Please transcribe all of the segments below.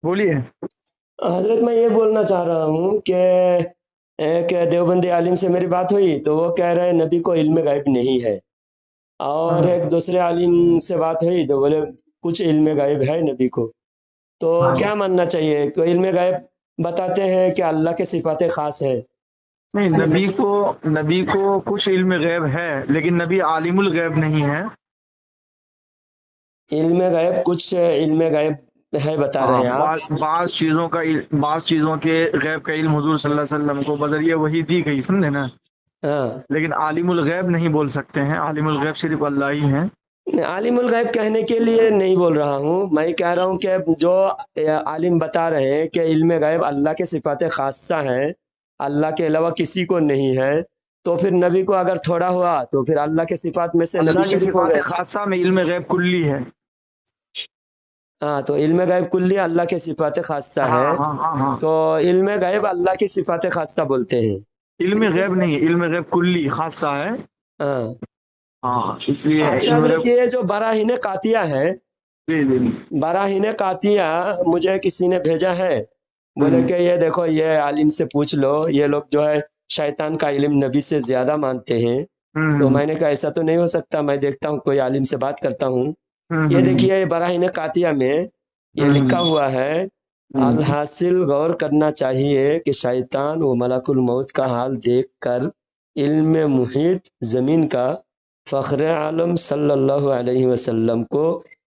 बोलिए। حضرت میں یہ بولنا چاہ رہا ہوں کہ ایک دیوبندی عالم سے میری بات ہوئی تو وہ کہہ رہے نبی کو علم غیب نہیں ہے، اور ایک دوسرے عالم سے بات ہوئی تو بولے کچھ علم غیب ہے نبی کو۔ تو کیا ماننا چاہیے؟ تو علم غیب بتاتے ہیں کہ اللہ کے صفات خاص ہے۔ نہیں، نبی کو کچھ علم غیب ہے، لیکن نبی عالم الغیب نہیں ہے۔ علم غیب کچھ علم غیب ہے بتا رہے ہاں، ہیں آپ۔ بعض چیزوں کے غیب کا علم حضور صلی اللہ علیہ وسلم کو بذریعہ وحی دی گئی، سمجھے نا؟ ہاں، لیکن عالم الغیب نہیں بول سکتے ہیں، عالم الغیب صرف اللہ ہی ہیں۔ عالم الغیب کہنے کے لیے نہیں بول رہا ہوں، میں کہہ رہا ہوں کہ جو عالم بتا رہے ہیں کہ علم غیب اللہ کے صفات خاصہ ہیں، اللہ کے علاوہ کسی کو نہیں ہے، تو پھر نبی کو اگر تھوڑا ہوا تو پھر اللہ کے صفات میں سے نبی اللہ کی شریک ہو صفات گئے۔ خاصہ میں علم غیب کلی ہے۔ ہاں، تو علم غیب کلی اللہ کے صفات خاصہ ہاں ہے، ہاں ہاں ہاں، تو علم غیب اللہ کی صفات خاصہ بولتے ہیں۔ علم غیب نہیں، علم غیب کلی خاصہ ہے۔ ہاں، ہاں، اس لیے اچھا علم حضرت، غیب۔ یہ جو براہین قاطیہ ہے، جی جی جی۔ براہین قاطیہ مجھے کسی نے بھیجا ہے، بولے کہ یہ دیکھو یہ عالم سے پوچھ لو، یہ لوگ جو ہے شیطان کا علم نبی سے زیادہ مانتے ہیں۔ تو میں نے کہا ایسا تو نہیں ہو سکتا، میں دیکھتا ہوں کوئی عالم سے بات کرتا ہوں۔ یہ دیکھیے براہین قاطیہ میں یہ لکھا ہوا ہے، الحاصل غور کرنا چاہیے کہ شیطان و ملک الموت کا حال دیکھ کر علم محیط زمین کا فخر عالم صلی اللہ علیہ وسلم کو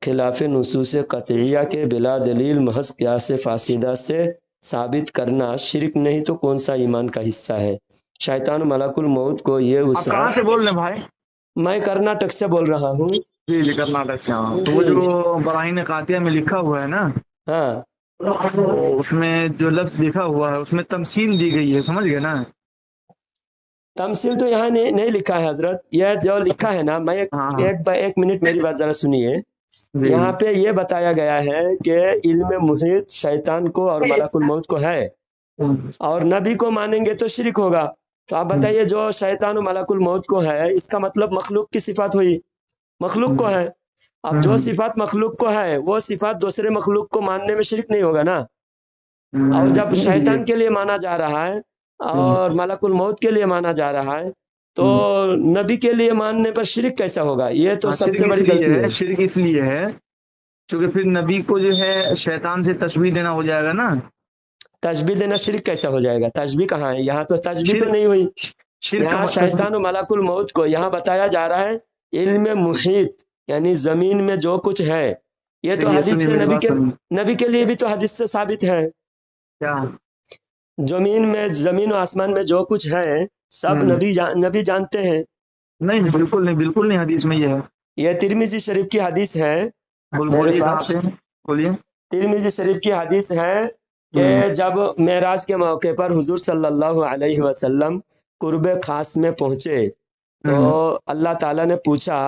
خلاف نصوص قطعیہ کے بلا دلیل محض قیاس فاسدہ سے ثابت کرنا شرک نہیں تو کون سا ایمان کا حصہ ہے؟ شیطان ملک الموت کو یہ آپ کہاں وسعت، سے بول رہے ہیں بھائی؟ میں کرناٹک سے بول رہا ہوں۔ جی جی، کرناٹک سے۔ ہاں، تو وہ جی، جو براہین قاطیہ میں لکھا ہوا ہے نا، ہاں، تو اس میں جو لفظ لکھا ہوا ہے اس میں تمثیل دی گئی ہے، سمجھ گئے نا؟ تمثیل تو یہاں نہیں لکھا ہے حضرت، یہ جو لکھا ہے نا، میں ہاں ہاں، ایک منٹ میری بات ذرا سنیے۔ جی یہاں پہ یہ بتایا گیا ہے کہ علم محیط شیطان کو اور ملک الموت کو ہے، اور نبی کو مانیں گے تو شرک ہوگا۔ تو آپ بتائیے جو شیطان و ملک الموت کو ہے، اس کا مطلب مخلوق کی صفات ہوئی، مخلوق کو ہے۔ اب جو صفات مخلوق کو ہے وہ صفات دوسرے مخلوق کو ماننے میں شرک نہیں ہوگا نا۔ اور جب شیطان کے لیے مانا جا رہا ہے اور ملک الموت کے لیے مانا جا رہا ہے، تو نبی کے لیے ماننے پر شرک کیسا ہوگا؟ یہ تو سب شرک سے اس بڑی لیے غلطی ہے، ہے۔ شرک اس لیے ہے چونکہ پھر نبی کو جو ہے شیطان سے تشبیہ دینا ہو جائے گا نا۔ تشبیہ دینا شرک کیسا ہو جائے گا؟ تشبیہ کہاں ہے؟ یہاں تو تشبیہ تو شرک نہیں ہوئی۔ شرک یہاں شیطان و ملک الموت کو یہاں بتایا جا رہا ہے علم محیط، یعنی زمین میں جو کچھ ہے، یہ تو یہ حدیث سنیے سے میری بات سنیے نبی کے لیے بھی تو حدیث سے ثابت ہے۔ کیا؟ زمین و آسمان میں جو کچھ ہے سب نبی جانتے ہیں۔ نہیں نہیں، بالکل نہیں، بالکل نہیں، حدیث میں یہ ہے۔ یہ ترمذی شریف کی حدیث ہے میرے بولیے کہاں پاس۔ سے، بولیے۔ ترمذی شریف کی حدیث ہے کہ جب معراج کے موقع پر حضور صلی اللہ علیہ وسلم قرب خاص میں پہنچے تو اللہ تعالیٰ نے پوچھا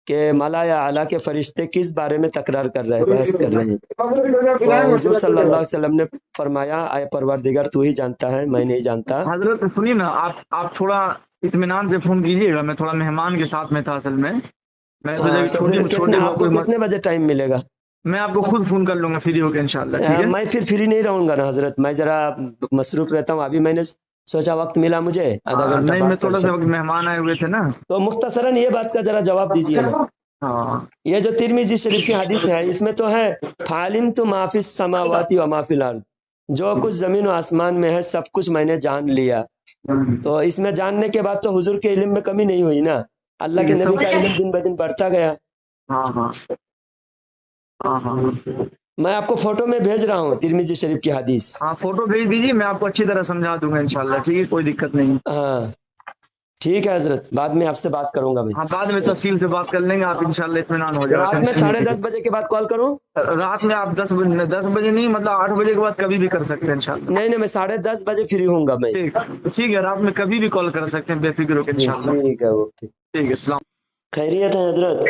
کہ ملائے اعلیٰ کے فرشتے کس بارے میں تکرار کر رہے ہیں، بحث کر رہے ہیں؟ تو حضور صلی اللہ علیہ وسلم نے فرمایا اے پروردگار تو ہی جانتا ہے، میں نہیں جانتا۔ حضرت سنیے نا، آپ تھوڑا اطمینان سے فون کیجیے گا، میں تھوڑا مہمان کے ساتھ میں تھا اصل میں سوچا کہ تو پھر چھوٹے آپ کو موقع کتنے بجے ٹائم ملے گا؟ میں آپ کو خود فون کر لوں گا فری ہو کے انشاءاللہ، ٹھیک ہے؟ میں پھر فری نہیں رہوں گا نا حضرت، میں ذرا مصروف رہتا ہوں۔ ابھی میں نے سوچا وقت ملا مجھے آدھا گھنٹہ نہیں، میں بات تھوڑا کرتے سا ہیں، وقت مہمان آئے ہوئے تھے نا۔ تو مختصراً یہ بات کا ذرا جواب دیجئے نا۔ ہاں یہ جو ترمذی شریف کی حدیث ہے اس میں تو ہے فَعَلِمْتُ مَا فِي السَّمَاوَاتِ وَمَا فِي الْأَرْضِ، جو کچھ زمین و آسمان میں ہے سب کچھ میں نے جان لیا۔ تو اس میں جاننے کے بعد تو حضور کے علم میں کمی نہیں ہوئی نا، اللہ کے یہ نبی سب، کا علم دن بدن بڑھتا گیا۔ ہاں ہاں ہاں ہاں میں آپ کو فوٹو میں بھیج رہا ہوں ترمذی شریف کی حدیث۔ ہاں، فوٹو بھیج دیجیے، میں آپ کو اچھی طرح سمجھا دوں گا انشاءاللہ، ٹھیک ہے؟ کوئی دقت نہیں۔ ہاں ٹھیک ہے حضرت، بعد میں آپ سے بات کروں گا میں۔ ہاں، بعد میں تفصیل سے بات کر لیں گے، آپ انشاءاللہ اطمینان ہو جائے گا، رات میں ٹینشن نہیں 10:30 بجے کے بعد کال کروں؟ لیجیے۔ رات میں آپ 10 بجے نہیں، مطلب 8 بجے کے بعد کبھی بھی کر سکتے ہیں انشاءاللہ۔ نہیں میں 10:30 بجے فری ہوں گا میں۔ ٹھیک ہے، رات میں کبھی بھی کال کر سکتے ہیں بے فکر ہو کے جی انشاءاللہ۔ ٹھیک ہے، اوکے۔ ٹھیک ہے، السلام خیریت ہے حضرت؟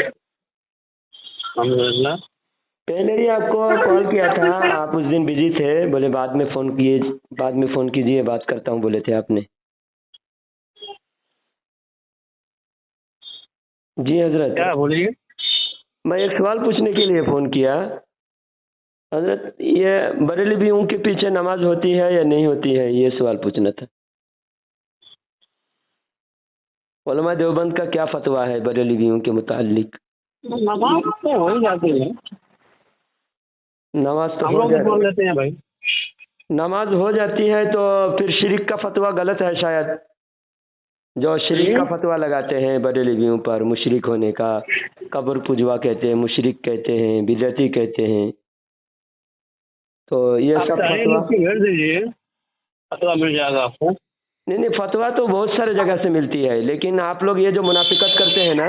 الحمدللہ۔ پہلے ہی آپ کو کال کیا تھا، آپ اس دن بزی تھے، بولے بعد میں فون کیجیے، بات کرتا ہوں بولے تھے آپ نے۔ جی حضرت، کیا بولیے؟ میں ایک سوال پوچھنے کے لیے فون کیا۔ حضرت یہ بریلویوں کے پیچھے نماز ہوتی ہے یا نہیں ہوتی ہے، یہ سوال پوچھنا تھا۔ علماء دیوبند کا کیا فتویٰ ہے بریلویوں کے متعلق؟ نماز تو ہو ہی جاتی ہے، نماز تو ہم ہو لوگ بھی جاتی بول لیتے ہیں بھائی۔ نماز ہو جاتی ہے تو پھر شرک کا فتویٰ غلط ہے شاید، جو شرک کا فتویٰ لگاتے ہیں بریلویوں پر، مشرک ہونے کا، قبر پجوا کہتے ہیں، مشرک کہتے ہیں، بدعتی کہتے ہیں، تو یہ آپ سب چاہیں فتویٰ اس کی بھیج دیجیے، فتویٰ مل جائے گا آپ کو۔ نہیں فتویٰ تو بہت سارے جگہ سے ملتی ہے، لیکن آپ لوگ یہ جو منافقت کرتے ہیں نا،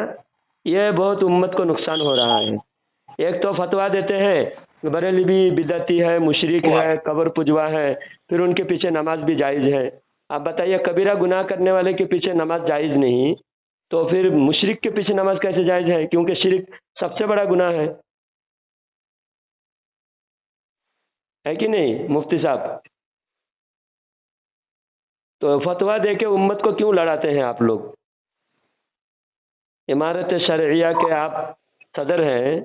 یہ بہت امت کو نقصان ہو رہا ہے۔ ایک تو فتویٰ دیتے ہیں بریلوی بدعتی ہے، مشرک ہے، قبر پجوا ہے، پھر ان کے پیچھے نماز بھی جائز ہے۔ آپ بتائیے کبیرہ گناہ کرنے والے کے پیچھے نماز جائز نہیں تو پھر مشرک کے پیچھے نماز کیسے جائز ہے؟ کیونکہ شرک سب سے بڑا گناہ ہے کہ نہیں مفتی صاحب؟ تو فتویٰ دے کے امت کو کیوں لڑاتے ہیں آپ لوگ؟ امارت شرعیہ کے آپ صدر ہیں،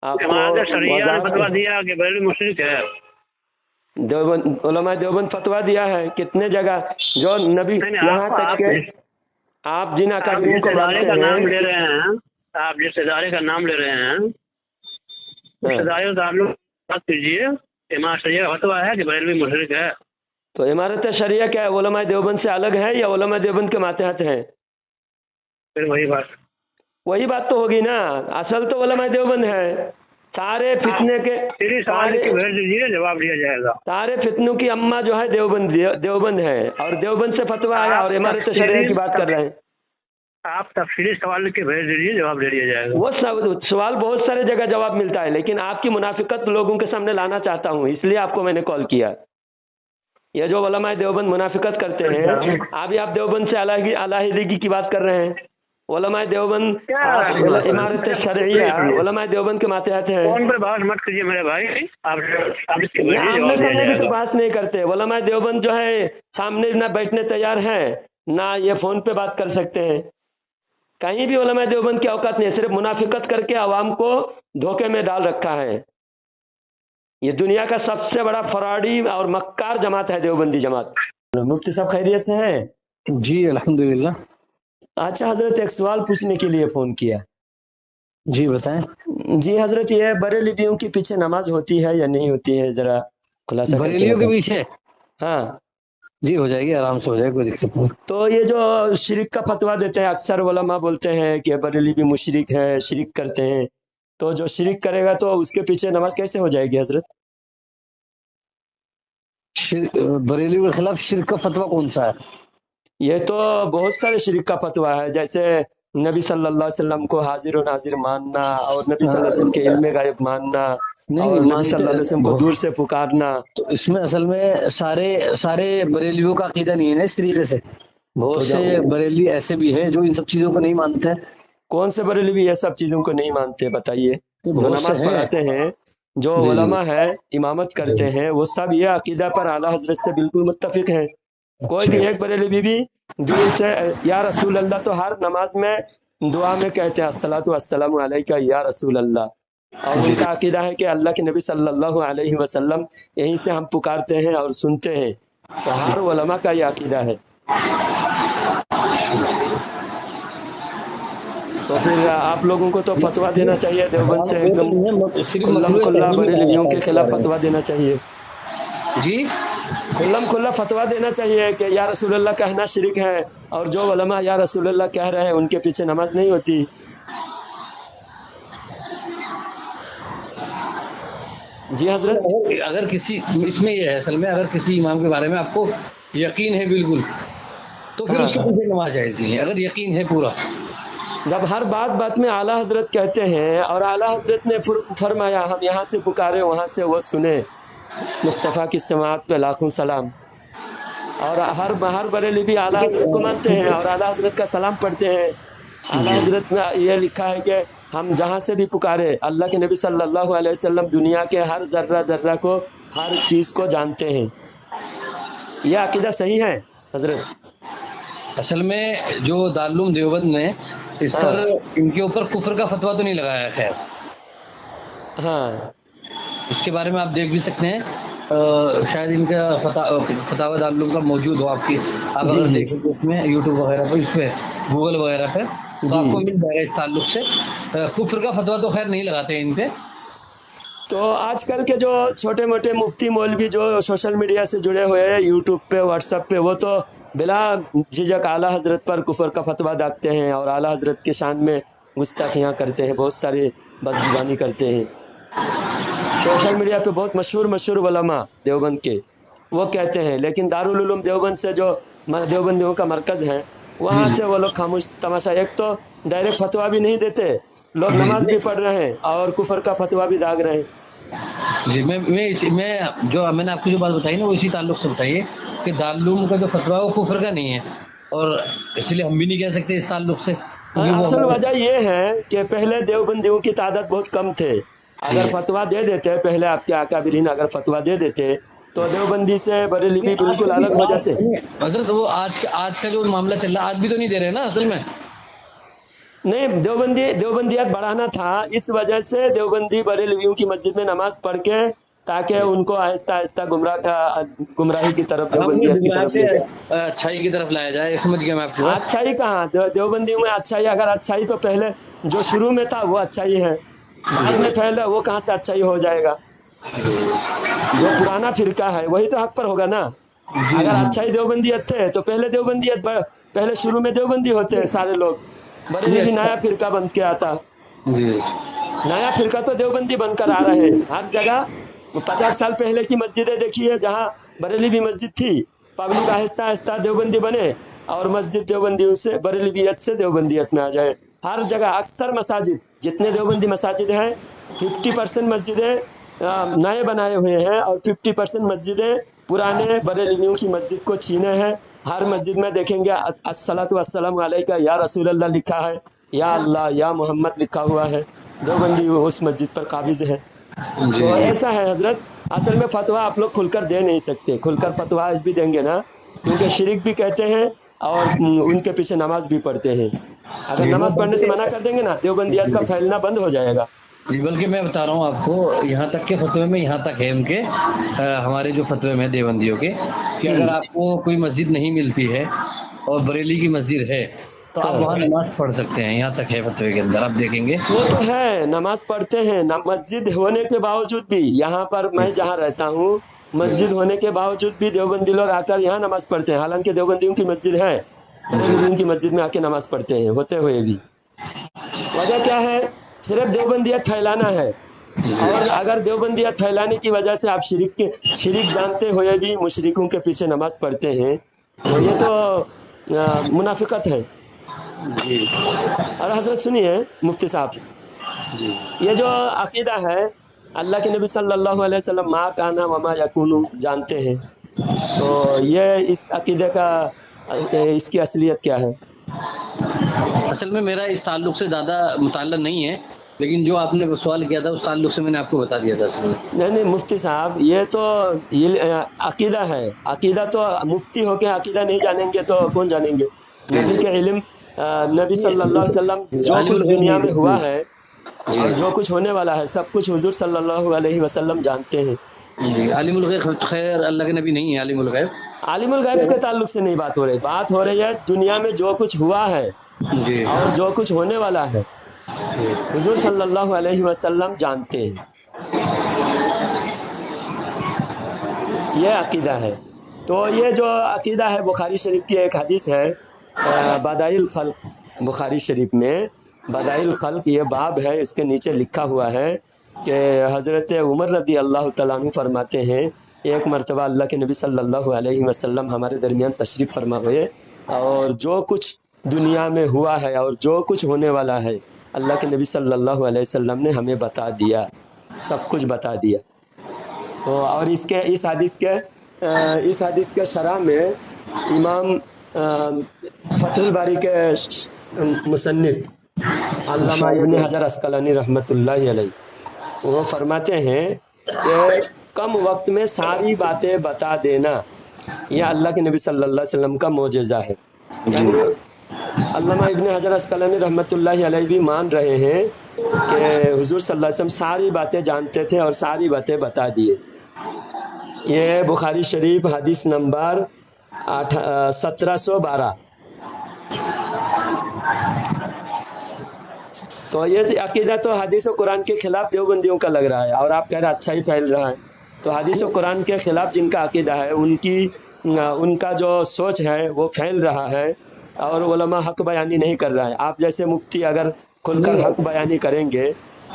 آپ کو امارت شرعیہ نے فتویٰ دیا کہ بریلوی مشرک ہے۔ دیوبند علماء دیوبند فتویٰ دیا ہے کتنے جگہ، جو نبی یہاں تک کہ آپ جن اکادمی کو ادارے کا مانتے نام ہیں، لے رہے ہیں، آپ جس ادارے کا نام لے رہے ہیں اس ادارے سے آپ لوگ بات کیجیے۔ امارت شرعیہ کا فتویٰ ہے کہ بریلوی مشرک ہے۔ تو امارت شریعہ کیا ہے؟ علماء دیوبند سے الگ ہے یا علماء دیوبند کے ماتحت ہے؟ پھر وہی بات تو ہوگی نا، اصل تو علماء دیوبند ہے۔ سارے فتنے کے پھر سوال کی بھیج دیجیے، جواب دیا جائے گا۔ سارے فتنوں کی اماں جو ہے دیوبند ہے، اور دیوبند سے فتویٰ آیا اور امارت شریعہ کی بات کر رہے ہیں۔ آپ تفصیلی سوال لکھ کے بھیج دیجیے، جواب دے دیا جائے گا۔ وہ سوال بہت سارے جگہ جواب ملتا ہے، لیکن آپ کی منافقت لوگوں کے سامنے لانا چاہتا ہوں، اس لیے آپ کو میں نے کال کیا۔ یہ جو علماء دیوبند منافقت کرتے ہیں، ابھی آپ دیوبند سے علیحدگی کی بات کر رہے ہیں۔ علماء دیوبند امارت شرعیہ علماء دیوبند کے ماتحت ہے۔ فون پر بات مت کیجیے میرے بھائی، آپ اس کے بھیجیے، آمنے جواب دیا سامنے جائے کی تو گا۔ بات نہیں کرتے۔ علماء دیوبند جو ہے سامنے نہ بیٹھنے تیار ہیں، نہ یہ فون پہ بات کر سکتے ہیں۔ کہیں بھی علماء دیوبند کی اوقات نہیں ہے، صرف منافقت کر کے عوام کو دھوکے میں ڈال رکھا ہے۔ یہ دنیا کا سب سے بڑا فراڈی اور مکار جماعت ہے دیوبندی جماعت۔ مفتی صاحب خیریت سے ہیں؟ جی الحمدللہ۔ اچھا حضرت، ایک سوال پوچھنے کے لیے فون کیا۔ جی بتائیں۔ جی حضرت، یہ بریلویوں کے پیچھے نماز ہوتی ہے یا نہیں ہوتی ہے، ذرا خلاصہ کر کے بریلیوں کے بتائیں۔ پیچھے ہاں جی ہو جائے گی، آرام سے ہو جائے گی، کوئی دقت نہیں۔ تو یہ جو شرک کا فتویٰ دیتے ہیں، اکثر علماء بولتے ہیں کہ بریلوی مشرک ہے، شرک کرتے ہیں، تو جو شرک کرے گا تو اس کے پیچھے نماز کیسے ہو جائے گی حضرت؟ بریلیوں کے خلاف شرک کا فتویٰ کون سا ہے؟ یہ تو بہت سارے شرک کا فتویٰ ہے، جیسے نبی صلی اللہ علیہ وسلم کو حاضر و ناظر ماننا، اور نبی صلی اللہ علیہ وسلم کے علم غیب ماننا، اور نبی صلی اللہ علیہ وسلم کو دور سے پکارنا۔ تو اس میں اصل میں سارے بریلیوں کا عقیدہ نہیں ہے نا اس طریقے سے۔ بہت سے بریلی ایسے بھی ہیں جو ان سب چیزوں کو نہیں مانتے۔ کون سے بریلوی یہ سب چیزوں کو نہیں مانتے بتائیے؟ جو نماز پڑھاتے ہیں، جو علماء ہے، امامت کرتے ہیں، وہ سب یہ عقیدہ پر اعلیٰ حضرت سے بالکل متفق ہیں۔ کوئی بھی ایک بریلوی بھی دل سے یا رسول اللہ تو ہر نماز میں دعا میں کہتے ہیں الصلاۃ والسلام علیکہ یا رسول اللہ، اور ان کا عقیدہ ہے کہ اللہ کے نبی صلی اللہ علیہ وسلم یہیں سے ہم پکارتے ہیں اور سنتے ہیں۔ تو ہر علماء کا یہ عقیدہ ہے۔ تو پھر آپ لوگوں کو تو فتویٰ دینا چاہیے دیوبند سے، ایک دم کھلا بریلویوں کے خلاف فتویٰ دینا چاہیے۔ جی کھلا فتویٰ دینا چاہیے کہ یا رسول اللہ کہنا شرک ہے، اور جو علماء یا رسول اللہ کہہ رہے ہیں ان کے پیچھے نماز نہیں ہوتی۔ جی حضرت، اگر کسی اس میں یہ ہے اصل میں، اگر کسی امام کے بارے میں آپ کو یقین ہے بالکل، تو پھر اس کے پیچھے نماز جائز نہیں ہے، اگر یقین ہے پورا۔ جب ہر بات میں اعلیٰ حضرت کہتے ہیں، اور اعلیٰ حضرت نے فرمایا ہم یہاں سے پکارے وہاں سے وہ سنے، مصطفیٰ کی سماعت پہ لاکھوں سلام، اور ہر بریلوی بھی اعلیٰ حضرت کو مانتے ہیں اور اعلیٰ حضرت کا سلام پڑھتے ہیں۔ اعلیٰ حضرت میں یہ لکھا ہے کہ ہم جہاں سے بھی پکارے، اللہ کے نبی صلی اللہ علیہ وسلم دنیا کے ہر ذرہ کو، ہر چیز کو جانتے ہیں۔ یہ عقیدہ صحیح ہے حضرت؟ اصل میں جو دارالعلوم دیوبند نے اس پر ان کے اوپر کفر کا فتویٰ تو نہیں لگایا ہے، خیر۔ ہاں اس کے بارے میں آپ دیکھ بھی سکتے ہیں، شاید ان کا فتاوی دارالعلوم کا موجود ہو آپ اگر دیکھیں تو اس میں یوٹیوب وغیرہ پہ، اس پہ گوگل وغیرہ پہ، تو آپ کو مل جائے گا اس تعلق سے۔ کفر کا فتویٰ تو خیر نہیں لگاتے ہیں ان پہ۔ تو آج کل کے جو چھوٹے موٹے مفتی مولوی جو سوشل میڈیا سے جڑے ہوئے ہیں، یوٹیوب پہ، واٹس ایپ پہ، وہ تو بلا جھجک اعلیٰ حضرت پر کفر کا فتویٰ داغتے ہیں اور اعلیٰ حضرت کے شان میں گستاخیاں کرتے ہیں، بہت ساری بد زبانی کرتے ہیں۔ سوشل میڈیا پہ بہت مشہور علماء دیوبند کے وہ کہتے ہیں، لیکن دارالعلوم دیوبند سے جو دیوبندیوں کا مرکز ہے وہاں سے وہ لوگ خاموش تماشا، ایک تو ڈائریکٹ فتویٰ بھی نہیں دیتے، لوگ نماز بھی پڑھ رہے ہیں اور کفر کا فتویٰ بھی داغ رہے ہیں۔ جی میں نے آپ کو جو بات بتائی نا وہ اسی تعلق سے بتائیے کہ دارالعلوم کا جو فتویٰ ہے وہ کفر کا نہیں ہے، اور اس لیے ہم بھی نہیں کہہ سکتے اس تعلق سے۔ اصل وجہ یہ ہے کہ پہلے دیوبندیوں کی تعداد بہت کم تھے، اگر فتویٰ دے دیتے، پہلے آپ کے اکابرین اگر فتویٰ دے دیتے تو دیوبندی سے بریلوی بالکل الگ ہو جاتے۔ حضرت وہ آج کا جو معاملہ چل رہا ہے، آج بھی تو نہیں دے رہے نا اصل میں۔ نہیں، دیوبندیت بڑھانا تھا، اس وجہ سے دیوبندی بریلویوں کی مسجد میں نماز پڑھ کے تاکہ ان کو آہستہ آہستہ گمراہی کی طرف، دیوبندیت کی طرف، اچھائی کی طرف لایا جائے۔ سمجھ گیا میں آپ کو۔ اچھائی کہاں دیوبندیوں میں اچھائی؟ اگر اچھائی تو پہلے جو شروع میں تھا وہ اچھائی ہے، بعد میں پھیل وہ کہاں سے اچھائی ہو جائے گا؟ جو پرانا فرقہ ہے وہی تو حق پر ہوگا نا۔ اگر اچھائی دیوبندیت تھے تو پہلے شروع میں دیوبندی ہوتے سارے لوگ، بریلوی نیا فرقہ بن کے آتا، نیا فرقہ تو دیوبندی بن کر آ رہے ہیں ہر جگہ۔ 50 سال پہلے کی مسجدیں دیکھیے جہاں بریلوی مسجد تھی، پبلک آہستہ آہستہ دیوبندی بنے اور مسجد دیوبندیوں سے بریلویت سے دیوبندیت میں آ جائے۔ ہر جگہ اکثر مساجد، جتنے دیوبندی مساجد ہیں، 50% مسجدیں نئے بنائے ہوئے ہیں اور 50% مسجدیں پرانے بریلویوں کی مسجد کو چھینے ہیں۔ ہر مسجد میں دیکھیں گے الصلاۃ والسلام علیکہ یا رسول اللہ لکھا ہے، یا اللہ یا محمد لکھا ہوا ہے، دیوبندی اس مسجد پر قابض ہے۔ تو ایسا ہے حضرت، اصل میں فتویٰ آپ لوگ کھل کر دے نہیں سکتے، کھل کر فتویٰ آج بھی دیں گے نا، کیونکہ شرک بھی کہتے ہیں اور ان کے پیچھے نماز بھی پڑھتے ہیں۔ اگر نماز پڑھنے سے منع کر دیں گے نا، دیوبندیت کا پھیلنا بند ہو جائے گا۔ جی بلکہ میں بتا رہا ہوں آپ کو، یہاں تک کے فتوے میں یہاں تک ہے ان کے، ہمارے جو فتوے میں دیوبندیوں کے، کہ اگر آپ کو کوئی مسجد نہیں ملتی ہے اور بریلی کی مسجد ہے تو آپ وہاں نماز پڑھ سکتے ہیں، یہاں تک ہے فتوے کے اندر، آپ دیکھیں گے وہ تو ہے، نماز پڑھتے ہیں، مسجد ہونے کے باوجود بھی یہاں پر میں جہاں رہتا ہوں، مسجد ہونے کے باوجود بھی دیوبندی لوگ آ کر یہاں نماز پڑھتے ہیں، حالانکہ دیوبندیوں کی مسجد ہے، دیوبندیوں کی مسجد میں آ کے نماز پڑھتے ہیں ہوتے ہوئے بھی۔ وجہ کیا ہے؟ صرف دیوبندیت پھیلانا ہے، اور اگر دیوبندیت پھیلانے کی وجہ سے آپ شرک جانتے ہوئے بھی مشرکوں کے پیچھے نماز پڑھتے ہیں تو یہ تو منافقت ہے۔ اور حضرت سنیے مفتی صاحب، یہ جو عقیدہ ہے اللہ کے نبی صلی اللہ علیہ وسلم ما کانا وما یکون جانتے ہیں، تو یہ اس عقیدے کا اس کی اصلیت کیا ہے؟ اصل میں میرا اس تعلق سے زیادہ مطالعہ نہیں ہے، لیکن جو آپ نے سوال کیا تھا اس تعلق سے میں نے آپ کو بتا دیا تھا اصل میں۔ نہیں مفتی صاحب، یہ تو عقیدہ ہے، عقیدہ تو مفتی ہو کے عقیدہ نہیں جانیں گے تو کون جانیں گے؟ نبی کے علم، نبی صلی اللہ علیہ وسلم جو کچھ دنیا میں ہوا ہے اور جو کچھ ہونے والا ہے سب کچھ حضور صلی اللہ علیہ وسلم جانتے ہیں۔ جی عالم الغیب خیر اللہ کے نبی نہیں ہے عالم الغیب۔ عالم الغیب کے تعلق سے نہیں بات ہو رہی، بات ہو رہی ہے دنیا میں جو کچھ ہوا ہے جی اور جو کچھ ہونے والا ہے حضور صلی اللہ علیہ وسلم جانتے ہیں، یہ عقیدہ ہے۔ تو یہ جو عقیدہ ہے، بخاری شریف کی ایک حدیث ہے، بدائع الخلق، بخاری شریف میں بدائع الخلق یہ باب ہے، اس کے نیچے لکھا ہوا ہے کہ حضرت عمر رضی اللہ تعالیٰ عنہ فرماتے ہیں ایک مرتبہ اللہ کے نبی صلی اللہ علیہ وسلم ہمارے درمیان تشریف فرما ہوئے اور جو کچھ دنیا میں ہوا ہے اور جو کچھ ہونے والا ہے اللہ کے نبی صلی اللہ علیہ وسلم نے ہمیں بتا دیا، سب کچھ بتا دیا۔ تو اور اس حدیث کے شرح میں امام فتح الباری کے مصنف علامہ ابن حجر عسقلانی رحمۃ اللہ علیہ وہ فرماتے ہیں کہ کم وقت میں ساری باتیں بتا دینا یہ اللہ کے نبی صلی اللہ علیہ وسلم کا معجزہ ہے۔ یعنی علامہ ابن حجر عسقلانی رحمۃ اللہ علیہ بھی مان رہے ہیں کہ حضور صلی اللہ علیہ وسلم ساری باتیں جانتے تھے اور ساری باتیں بتا دیے. یہ بخاری شریف حدیث نمبر 1712. تو یہ عقیدہ تو حدیث و قرآن کے خلاف دیوبندیوں کا لگ رہا ہے، اور آپ کہہ رہے ہیں اچھا ہی پھیل رہا ہے. تو حدیث و قرآن کے خلاف جن کا عقیدہ ہے ان کا جو سوچ ہے وہ پھیل رہا ہے، اور علماء حق بیانی نہیں کر رہا ہے. آپ جیسے مفتی اگر کھل کر حق بیانی کریں گے،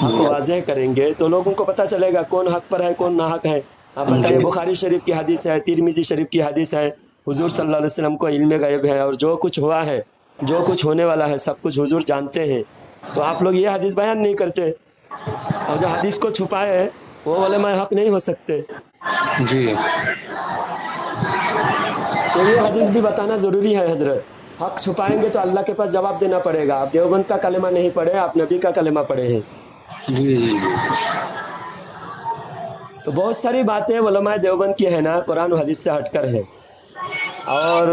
حق واضح کریں گے، تو لوگوں کو پتہ چلے گا کون حق پر ہے کون ناحق ہے. آپ بتائیے، بخاری شریف کی حدیث ہے، ترمذی شریف کی حدیث ہے، حضور صلی اللہ علیہ وسلم کو علم غیب ہے، اور جو کچھ ہوا ہے، جو کچھ ہونے والا ہے، سب کچھ حضور جانتے ہیں. تو آپ لوگ یہ حدیث بیان نہیں کرتے، اور جو حدیث کو چھپائے وہ علماء حق نہیں ہو سکتے. جی تو یہ حدیث بھی بتانا ضروری ہے حضرت. حق چھپائیں گے تو اللہ کے پاس جواب دینا پڑے گا. آپ دیوبند کا کلمہ نہیں پڑھے، آپ نبی کا کلمہ پڑھے ہیں. جی تو بہت ساری باتیں علماء دیوبند کی ہے نا قرآن و حدیث سے ہٹ کر ہے، اور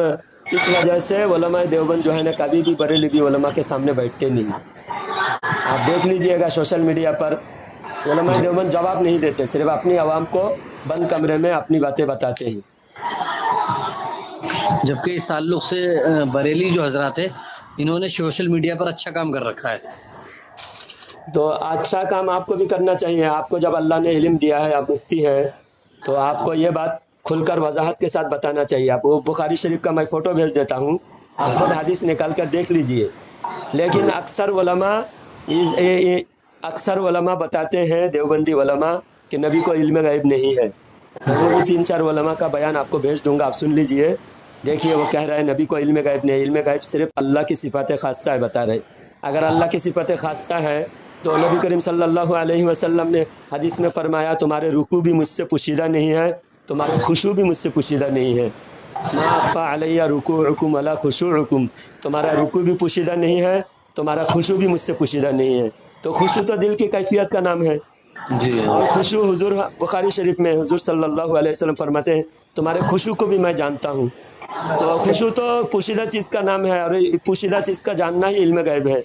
اس وجہ سے علماء دیوبند جو ہے نا کبھی بھی بریلوی علماء کے سامنے بیٹھتے نہیں. آپ دیکھ لیجئے گا سوشل میڈیا پر علماء دیوبند جواب نہیں دیتے، صرف اپنی عوام کو بند کمرے میں اپنی باتیں بتاتے ہیں. جبکہ اس تعلق سے بریلی جو حضرات ہیں انہوں نے سوشل میڈیا پر اچھا کام کر رکھا ہے. تو اچھا کام آپ کو بھی کرنا چاہیے. آپ کو جب اللہ نے علم دیا ہے، آپ مفتی ہیں، تو آپ کو یہ بات کھل کر وضاحت کے ساتھ بتانا چاہیے. آپ وہ بخاری شریف کا میں فوٹو بھیج دیتا ہوں، آپ خود حدیث نکال کر دیکھ لیجئے. لیکن اکثر علماء بتاتے ہیں، دیوبندی علماء، کہ نبی کو علم غیب نہیں ہے. میں وہ بھی 3-4 علماء کا بیان آپ کو بھیج دوں گا، آپ سن لیجئے. دیکھیے وہ کہہ رہا ہے نبی کو علم غیب نہیں. علم غیب صرف اللہ کی صفات خاصہ ہے بتا رہے. اگر اللہ کی صفات خاصہ ہے تو نبی کریم صلی اللہ علیہ وسلم نے حدیث میں فرمایا تمہارے رکوع بھی مجھ سے پوشیدہ نہیں ہے، تمہارے خشوع بھی مجھ سے پوشیدہ نہیں ہے. ما اخفى علیہ رکوعکم ولا خشوعکم، تمہارا رکوع بھی پوشیدہ نہیں ہے، تمہارا خشوع بھی مجھ سے پوشیدہ نہیں ہے. تو خشوع تو دل کی کیفیت کا نام ہے. جی اور خشوع حضور بخاری شریف میں حضور صلی اللہ علیہ وسلم فرماتے ہیں تمہارے خشوع کو بھی میں جانتا ہوں. تو خشوع تو پوشیدہ چیز کا نام ہے، اور پوشیدہ چیز کا جاننا ہی علم غیب ہے.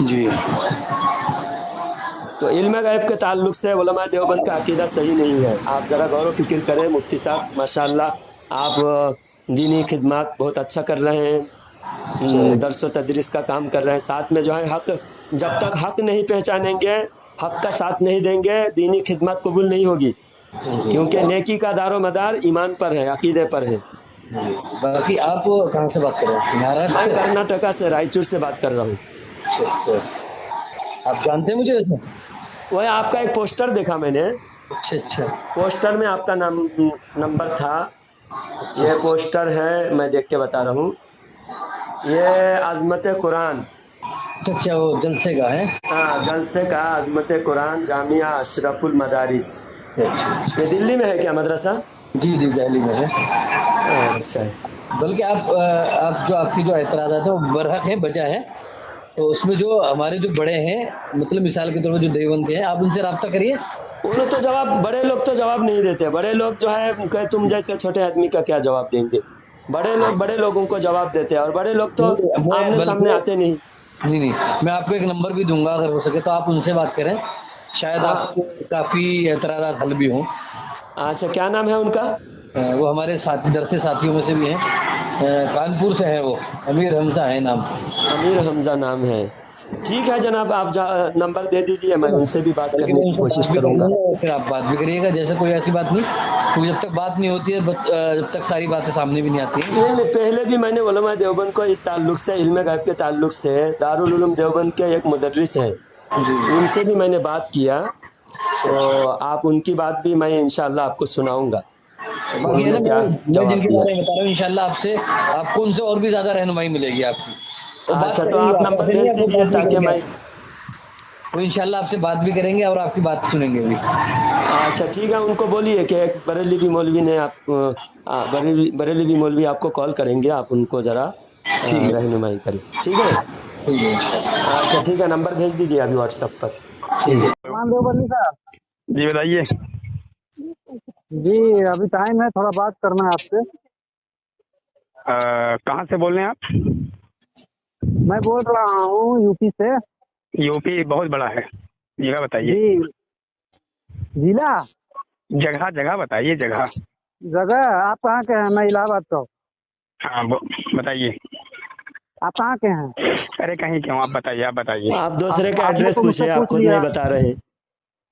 جی تو علم غیب کے تعلق سے علماء دیوبند کا عقیدہ صحیح نہیں ہے. آپ ذرا غور و فکر کریں. مفتی صاحب ماشاءاللہ آپ دینی خدمات بہت اچھا کر رہے ہیں، درس و تدریس کا کام کر رہے ہیں. ساتھ میں جو ہے حق، جب تک حق نہیں پہچانیں گے، حق کا ساتھ نہیں دیں گے، دینی خدمات قبول نہیں ہوگی. کیونکہ نیکی کا دار و مدار ایمان پر ہے، عقیدے پر ہے. باقی آپ کہاں سے بات کر رہے ہیں؟ مہاراشٹر میں سے؟ کرناٹکا سے رائچور سے بات کر رہا ہوں. اچھا. آپ جانتے ہیں مجھے ویسے؟ وہ آپ کا ایک پوسٹر دیکھا میں نے، اچھا پوسٹر میں آپ کا نمبر تھا. یہ پوسٹر ہے، میں دیکھ کے بتا رہا ہوں. یہ عظمت قرآن، اچھا وہ جلسے کا ہے. ہاں جلسے کا عظمت قرآن جامعہ اشرف المدارس. یہ دلی میں ہے کیا مدرسہ؟ جی دہلی میں ہے. اچھا. بلکہ آپ کی جو اعتراضات ہیں وہ برحق ہے، بجا ہے. تو اس میں جو ہمارے جو بڑے ہیں، مطلب مثال کے طور پر جو دیوبند کے ہیں، آپ ان سے رابطہ کریے. انہوں تو جواب، بڑے لوگ تو جواب نہیں دیتے. بڑے لوگ جو ہے کہ تم جیسے چھوٹے آدمی کا کیا جواب دیں گے. بڑے لوگ بڑے لوگوں کو جواب دیتے ہیں، اور بڑے لوگ تو آمنے سامنے آتے نہیں. نہیں، میں آپ کو ایک نمبر بھی دوں گا، اگر ہو سکے تو آپ ان سے بات کریں، شاید آپ کو کافی اعتراضات حل بھی ہوں. اچھا، کیا نام ہے ان کا؟ وہ ہمارے درس ساتھیوں میں سے بھی ہیں، کانپور سے ہیں. وہ امیر حمزہ ہے نام. امیر حمزہ نام ہے. ٹھیک ہے جناب، آپ نمبر دے دیجئے، میں ان سے بھی بات کرنے کی کوشش کروں گا. پھر آپ بات بھی کریے گا. جیسے کوئی ایسی بات نہیں، کیونکہ جب تک بات نہیں ہوتی ہے، جب تک ساری باتیں سامنے بھی نہیں آتی ہیں. نہیں، پہلے بھی میں نے علماء دیوبند کو اس تعلق سے، علم غیب کے تعلق سے، دارالعلوم دیوبند کے ایک مدرس ہیں، ان سے بھی میں نے بات کیا. تو آپ ان کی بات بھی میں انشاءاللہ آپ کو سناؤں گا. باقی ہے نا، میں جن کے بارے میں بتا رہا ہوں، انشاءاللہ آپ کو ان سے اور بھی زیادہ رہنمائی ملے گی آپ کی. اچھا، تو آپ نمبر بھیج دیجیے تاکہ میں، وہ انشاءاللہ آپ سے بات بھی کریں گے اور آپ کی بات سنیں گے بھی. اچھا ٹھیک ہے. ان کو بولیے کہ ایک بریلوی مولوی نے بریلوی مولوی آپ کو کال کریں گے، آپ ان کو ذرا رہنمائی کریں. ٹھیک ہے. اچھا ٹھیک ہے، نمبر بھیج دیجیے ابھی واٹس ایپ پر. ٹھیک ہے. جی بتائیے. جی ابھی ٹائم ہے، تھوڑا بات کرنا ہے آپ سے. کہاں سے بول رہے ہیں آپ؟ میں بول رہا ہوں یو پی سے. यूपी बहुत बड़ा है, जगह बताइए। जी जिला जगह जगह बताइए, जगह। जगह आप कहाँ के हैं? मैं इलाहाबाद का हूँ। हाँ बताइए। आप कहाँ के हैं? अरे कहीं क्यों, आप बताइए, आप बताइए। आप दूसरे का आपने एड्रेस तो मुझसे पूछे, आप पूछ खुद लिया। नहीं बता रहे हैं।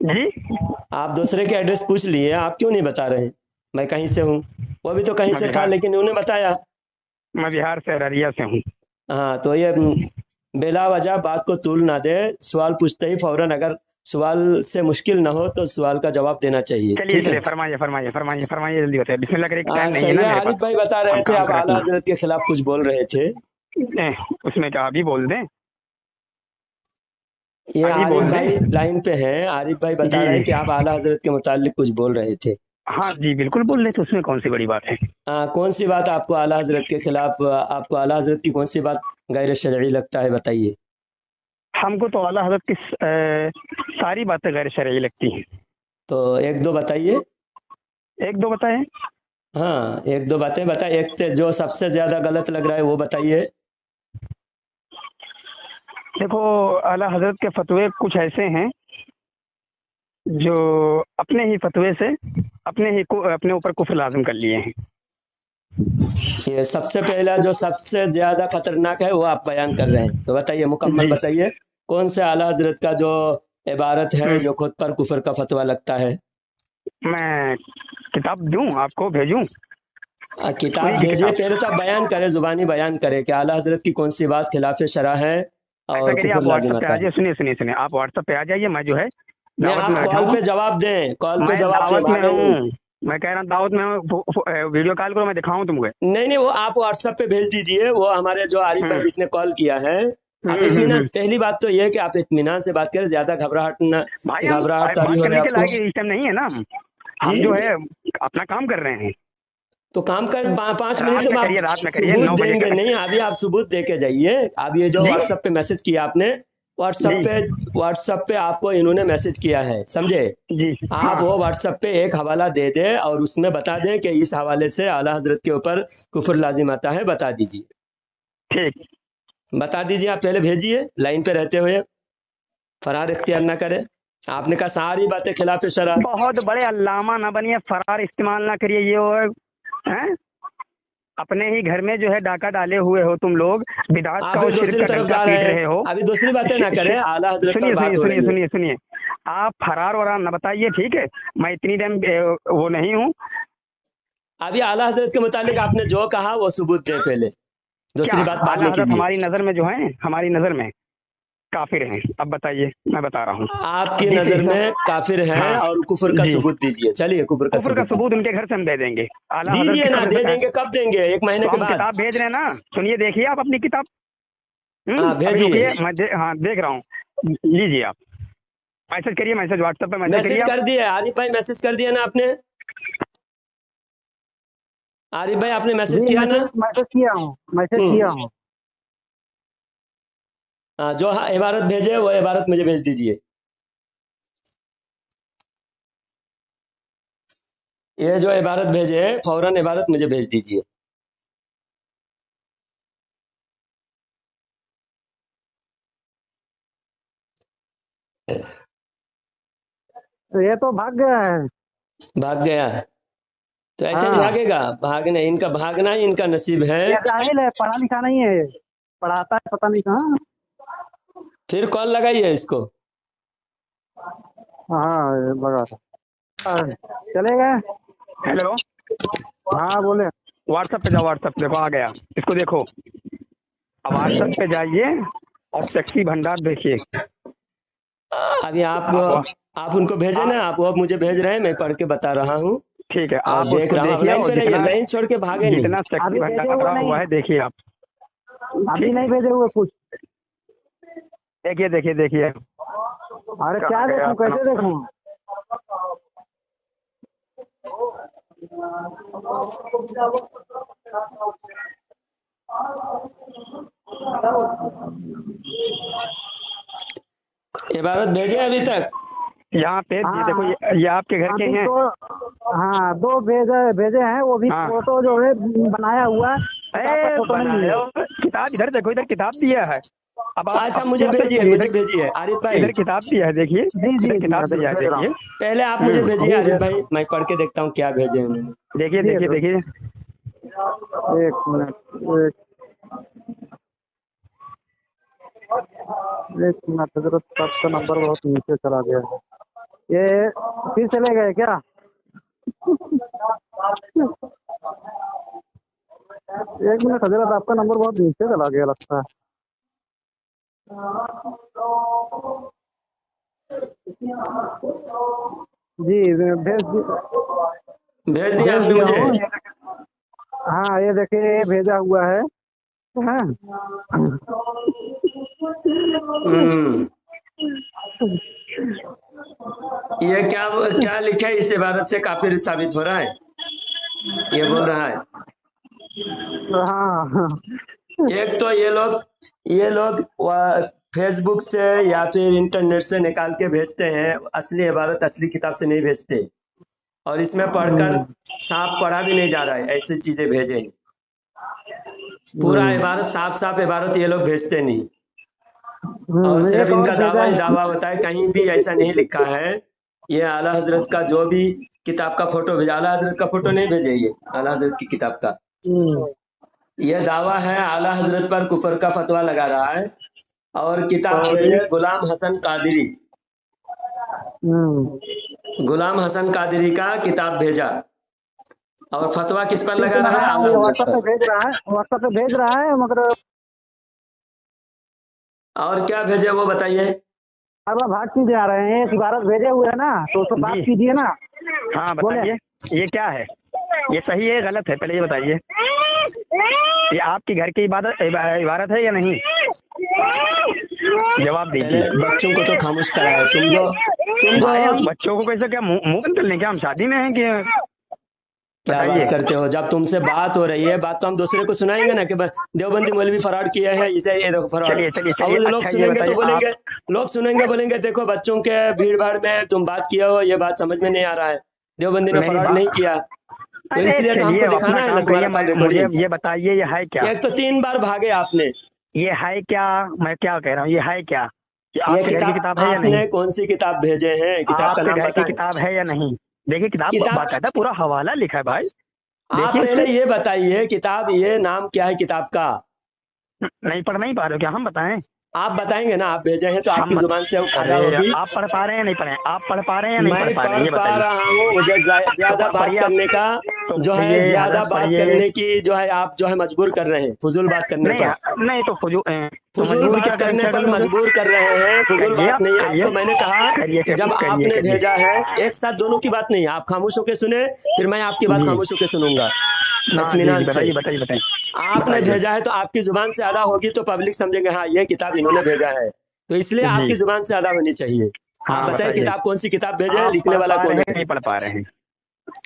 जी आप दूसरे के एड्रेस पूछ लिए, आप क्यों नहीं बता रहे हैं? मैं कहीं से हूँ, वो भी तो कहीं से था, लेकिन उन्होंने बताया। मैं बिहार से, अररिया से हूँ। हाँ, तो ये बेला वजह बात को तूल ना दे। सवाल पूछते ही फौरन, अगर सवाल से मुश्किल ना हो तो सवाल का जवाब देना चाहिए। चलिए ठीक है? चलिए, फरमाइए फरमाइए फरमाइए फरमाइए, जल्दी बताइए, बिस्मिल्लाह करिए, टाइम नहीं अच्छा, है ना ये मेरे आरिफ पास। भाई बता रहे हम थे काम आप कर आला रहे हजरत के खिलाफ कुछ बोल रहे थे। हैं। उसमें क्या अभी बोल दें? ये अभी आरिफ बोल भाई दें? लाइन पे हैं। आरिफ भाई बता जी रहे हैं कि जी, आप आला हजरत के मुतालिक कुछ बोल रहे थे। हाँ जी बिल्कुल बोल रहे थे, उसमें कौन सी बड़ी बात है। कौन सी बात आपको आला हजरत के खिलाफ, आपको आला हजरत की कौन सी बात गैर शरई लगता है, बताइए। हमको तो आला हज़रत की सारी बातें गैर शरई लगती हैं। तो एक दो बताइए। एक दो बताएं? हाँ, एक दो बातें बताइए, एक से जो सबसे ज्यादा गलत लग रहा है वो बताइए। देखो, आला हज़रत के फतवे कुछ ऐसे हैं जो अपने ही फतवे से अपने ऊपर कुफ्र लाज़िम कर लिए हैं। ये सबसे पहला जो सबसे ज्यादा खतरनाक है वो आप बयान कर रहे हैं, तो बताइए, मुकम्मल जी। बताइए। कौन से आला हजरत का जो इबारत है हम्म, जो खुद पर कुफर का फतवा लगता है? मैं किताब दूं आपको, भेजूं? किताब सुनिए भेजिए, किताब। पहले तो आप बयान करें, जुबानी बयान करें कि आला हजरत की कौन सी बात खिलाफ शरअ है ऐसा और करिए, कुफर आप व्हाट्सएप पे लाजिम आ आता है। जाइए, सुनिए सुनिए सुनिए, आप व्हाट्सएप पे आ जाइए। मैं जो है नहीं, दावत आप में बैठा कॉल हूँ। पे जवाब दें, कॉल पे मैं जवाब दें, दावत में भागे नहीं। हूँ, मैं कह रहा हूँ दावत में हूँ। वीडियो कॉल करो, मैं दिखाऊं तुमको। नहीं नहीं, वो आप व्हाट्सएप पे भेज दीजिए। वो हमारे जो आरिफ भाई हम्म जिसने कॉल किया है, आप हम्म हम्म इत्मीनान, हम्म। पहली बात तो ये है कि आप इत्मीनान से बात करें, ज्यादा घबराहट न, भाई हम घबराहट तारी बात हो रही करने है के आपको। लायक इस टाइम नहीं है ना। हम जी, जो है अपना काम कर रहे हैं। तो काम कर 5 मिनट रात में में आप करिए, रात में करिए, सबूत 9 बजे देंगे। तक। नहीं, अभी आप सबूत दे के जाइए। अब ये जो जी व्हाट्सएप पे मैसेज किया आपने, जी व्हाट्सएप पे आपको इन्होंने मैसेज किया है, समझे? जी। आप हाँ वो व्हाट्सएप पे एक हवाला दे दे और उसमें बता दें कि इस हवाले से आला हजरत के ऊपर कुफर लाजिम आता है, बता दीजिए। ठीक। बता दीजिए, आप पहले भेजिए लाइन पे रहते हुए, फरार इख्तियार ना करें। आपने कहा सारी बातें खिलाफ शरा। बहुत बड़े अल्लामा ना बनिए, फरार इस्तेमाल ना करिए। ये हो हैं, अपने ही घर में जो है डाका डाले हुए हो तुम लोग, बिदअत आप का भी और शिर्क दूसरी का तरफ डंका जा पीट रहे हैं। रहे हो। अभी दूसरी बातें ना करें, आला हजरत पर सुनिए बात सुनिए हो सुनिए रही है। सुनिए सुनिए, आप फरार वरार ना बताइए, ठीक है? मैं इतनी टाइम वो नहीं हूँ। अभी आला हजरत के मुतालिक आपने जो कहा वो सबूत दें पहले, क्या दूसरी बात बाद आला में हजरत कीजिए। हमारी नज़र में जो है, हमारी नज़र में काफिर हैं? अब बताइए, मैं बता रहा हूँ। आपकी जिस नजर हिसाब, में काफिर है हाँ और कुफर का जी, सबूत दीजिए। चलिए, कुफर का कुफर का सबूत सबूत उनके घर से हम दे देंगे। आला हजरत दीजिए की ना, कब्र दे से, देंगे। कब देंगे? 1 महीने तो के हम बाद। किताब भेज रहे हैं ना। सुनिए, देखिए आप अपनी किताब। हाँ, अभी भेजिए। रुकिए, मैं हाँ देख रहा हूँ। लीजिए आप, मैसेज करिए, मैसेज व्हाट्सएप पे मैसेज मैसेज करिए आप। कर दिए आरिफ भाई, मैसेज कर दिया ना आपने? आरिफ भाई, आपने मैसेज जी किया ना? मैसेज मैसेज किया हूँ, मैसेज हम्म। किया हूँ। हाँ, जो इबारत भेजे वो इबारत मुझे भेज दीजिए। ये जो इबारत भेजे है, फौरन इबारत मुझे भेज दीजिए। तो ये तो भाग गया है। भाग गया है? तो ऐसे नहीं हाँ, भागेगा। भागने, इनका भागना ही इनका नसीब है। ये जाहिल है, पढ़ा लिखा नहीं है, पढ़ाता है पता नहीं कहाँ। फिर कॉल लगाइए इसको। हाँ ये लगा था। चले गए। हेलो, हाँ बोले। व्हाट्सएप पे जाओ, व्हाट्सएप देखो आ गया, इसको देखो। अब व्हाट्सएप पे जाइए और सेक्सी भंडार देखिए। अभी आप आप उनको भेजे ना, आप वो मुझे भेज रहे हैं, मैं पढ़ के बता रहा हूँ ठीक है, और आप देख उसको रहा हूँ। अब देखिए लाइन और पे रहिए, जितना लाइन छोड़ के भागे नहीं। जितना सेक्सी अभी भेजे भंडार हुए हुआ नहीं, है देखिए आप। अभी नहीं भेजे हुए कुछ। देखिए देखिए देखिए। अरे क्या देखूं, कैसे देखूं? इबारत भेजे अभी तक? यहाँ पे ये देखो, ये आपके घर के अभी हैं। तो हाँ 2 भेजे भेजे हैं, वो भी हाँ। फोटो जो है बनाया हुआ है। किताब का फोटो नहीं है। किताब इधर देखो, इधर किताब दिया है। अब अच्छा मुझे भेजिए आरिफ भाई। इधर किताब दिया है, देखिए जी किताब दिया है, देखिए पहले आप मुझे भेजिए आरिफ भाई, मैं पढ़ के देखता हूँ क्या भेजे उन्होंने। देखिए देखिए देखिए। एक मिनट हजरत साहब का नंबर बहुत नीचे चला गया है, ये फिर चले गए क्या? एक मिनट हजरत, आपका नंबर बहुत नीचे चला गया लगता है। जी भेज दिया आपने मुझे? हाँ ये देखिए भेजा हुआ है। हाँ। ये क्या लिखा है? इस इबारत से काफिर साबित हो रहा है, ये बोल रहा है। हाँ एक तो ये लोग फेसबुक से या फिर इंटरनेट से निकाल के भेजते हैं, असली इबारत असली किताब से नहीं भेजते, और इसमें पढ़कर साफ पढ़ा भी नहीं जा रहा है, ऐसी चीजें भेजे। पूरा इबारत साफ इबारत ये लोग भेजते नहीं, और सिर्फ इनका दावा होता है। कहीं भी ऐसा नहीं लिखा है। ये आला हजरत का जो भी किताब का फोटो भेजा, आला हजरत का फोटो नहीं भेजे, ये आला हजरत की किताब का ये दावा है। आला हजरत पर कुफर का फतवा लगा रहा है, और किताब भेजे गुलाम हसन कादरी। गुलाम हसन कादरी का किताब भेजा, और फतवा किस पर लगा रहा है? व्हाट्सएप पे भेज रहा है मगर। और क्या भेजे वो बताइए। भाग कीजिए आ रहे हैं, इबारत भेजे हुए है ना, तो उसको बात कीजिए ना। हाँ बताइए, ये क्या है? ये सही है गलत है, पहले ये बताइए। ये आपकी घर की इबारत है या नहीं? जवाब दीजिए। बच्चों को तो खामोश करा है तुम जो बच्चों को कैसे, क्या मुंह बंद कर लें क्या? हम शादी में हैं कि क्या बात करते हो? जब तुमसे बात हो रही है, बात तो हम दूसरे को सुनाएंगे ना कि देवबंदी मौलवी फ्रॉड किया है, इसे ये देखो फ्रॉड। और लोग सुनेंगे तो बोलेंगे, बोलेंगे देखो बच्चों के भीड़ भाड़ में तुम बात किया हो, ये बात समझ में नहीं आ रहा है, देवबंदी ने फ्रॉड नहीं किया। तो इसलिए तो हमको दिखाना है ना। मुझे ये बताइए, ये है क्या? एक तो 3 बार भागे आपने। ये है क्या? मैं क्या कह रहा हूँ, ये है क्या? ये किताब है या नहीं? कौन सी किताब भेजे हैं? किताब का नाम बताइए। किताब है या नहीं? देखिए किताब बाकायदा पूरा हवाला लिखा है भाई। आप पहले ये बताइए किताब, ये नाम क्या है किताब का? नहीं पढ़ नहीं पा रहे हो क्या? हम बताएं? आप बताएंगे ना, आप भेजे हैं तो आपकी जुबान से आप पढ़ पा रहे हैं नहीं पढ़े? आप पढ़ पा रहे हैं नहीं पढ़ पा रहे? ये बताइए। रहा हूँ, मुझे ज्यादा बात करने का जो है, ज्यादा बात करने की जो है, आप जो है मजबूर कर रहे हैं फुजूल बात करने पर। नहीं तो फुजूल बात करने पर मजबूर कर रहे हैं, फुजूल बात नहीं। आपको मैंने कहा कि जब आपने भेजा है, एक साथ दोनों की बात नहीं, आप खामोश होकर सुने, फिर मैं आपकी बात खामोश होकर सुनूंगा। बताइए। आपने भेजा है तो आपकी जुबान से अदा होगी तो पब्लिक समझेंगे हाँ ये किताब इन्होंने भेजा है, तो इसलिए आपकी जुबान से अदा होनी चाहिए। आप बताइए किताब कौन सी किताब भेजे, लिखने वाला कौन है? नहीं पढ़ पा रहे हैं,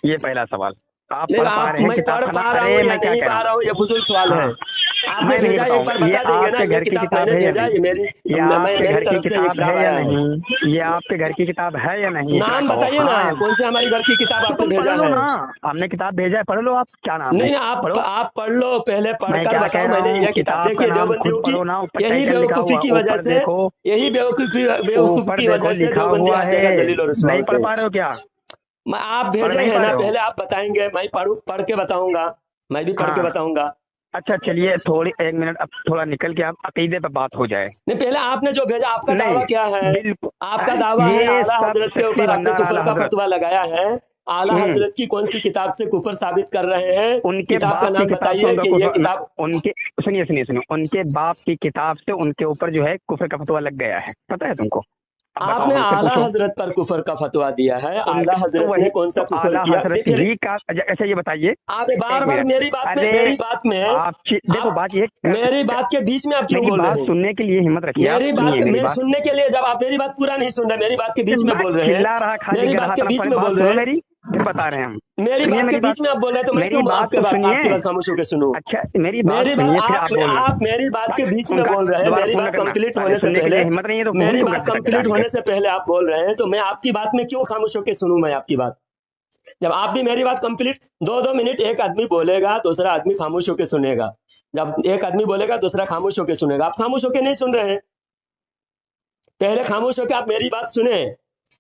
ये पहला सवाल। आप मैं पढ़ पा रहा हूँ या नहीं पा रहा हूँ, ये फुजूल सवाल है। आपने भेजा, एक बार बता देंगे ना ये किताब मैंने भेजा, ये मेरी तरफ से किताब है या नहीं? ये आपके घर की किताब है या नहीं? नाम बताइए ना, कौन से हमारी घर की किताब आपने भेजा है? हमने किताब भेजा है, पढ़ लो आप। क्या नाम? नहीं आप पढ़ लो, पहले पढ़कर बताओ। मैंने ये किताब देखी देवबंदियों की, यही बेवकूफी की वजह से, देवबंदी हटेगा जलील और रुसवा। नहीं पढ़ पा रहे हो क्या? आप भेजे हैं ना, पहले आप बताएंगे, मैं पढ़ के बताऊंगा, मैं भी पढ़ के बताऊंगा। अच्छा चलिए, थोड़ी 1 मिनट, अब थोड़ा निकल के आप अकीदे पे बात हो जाए। नहीं पहले आपने जो भेजा, आपका दावा क्या है? आपका दावा है आला हजरत के ऊपर आपने कुफर का फतवा लगाया है। आला हजरत की कौन सी किताब से कुफर साबित कर रहे हैं? उनके किताब का नाम बताइए कि ये किताब सुनिए, उनके बाप की किताब से उनके ऊपर जो है कुफर का फतवा लग गया है, पता है तुमको? आपने आला हजरत पर कुफर का फतवा दिया है। आला हजरत ने कौन सा कुफर किया? अच्छा ये बताइए। आप बार मेरी बात में देखो, बात ये, मेरी बात के बीच में आप क्यों बोल रहे हैं? सुनने के लिए हिम्मत रखिए। मेरी बात सुनने के लिए, जब आप मेरी बात पूरा नहीं सुन रहे, मेरी बात के बीच में बोल रहे हैं, मेरी बात के बीच में बोल रहे हैं, बता रहे हैं हम। मेरी बात के बीच में आप बोल रहे हैं, तो मैं क्यों आपके बात खामोश होकर सुनूं? अच्छा आप मेरी बात के बीच में बोल रहे हैं, मेरी बात कंप्लीट होने से पहले, मेरी बात कंप्लीट होने से पहले आप बोल रहे हैं, तो मैं आपकी बात में क्यों खामोश होकर सुनूं? मैं आपकी बात जब आप भी मेरी बात कंप्लीट 2-2 मिनट एक आदमी बोलेगा, दूसरा आदमी खामोश होकर सुनेगा। जब एक आदमी बोलेगा, दूसरा खामोश होकर सुनेगा। आप खामोश होकर नहीं सुन रहे हैं। पहले खामोश होकर आप मेरी बात सुने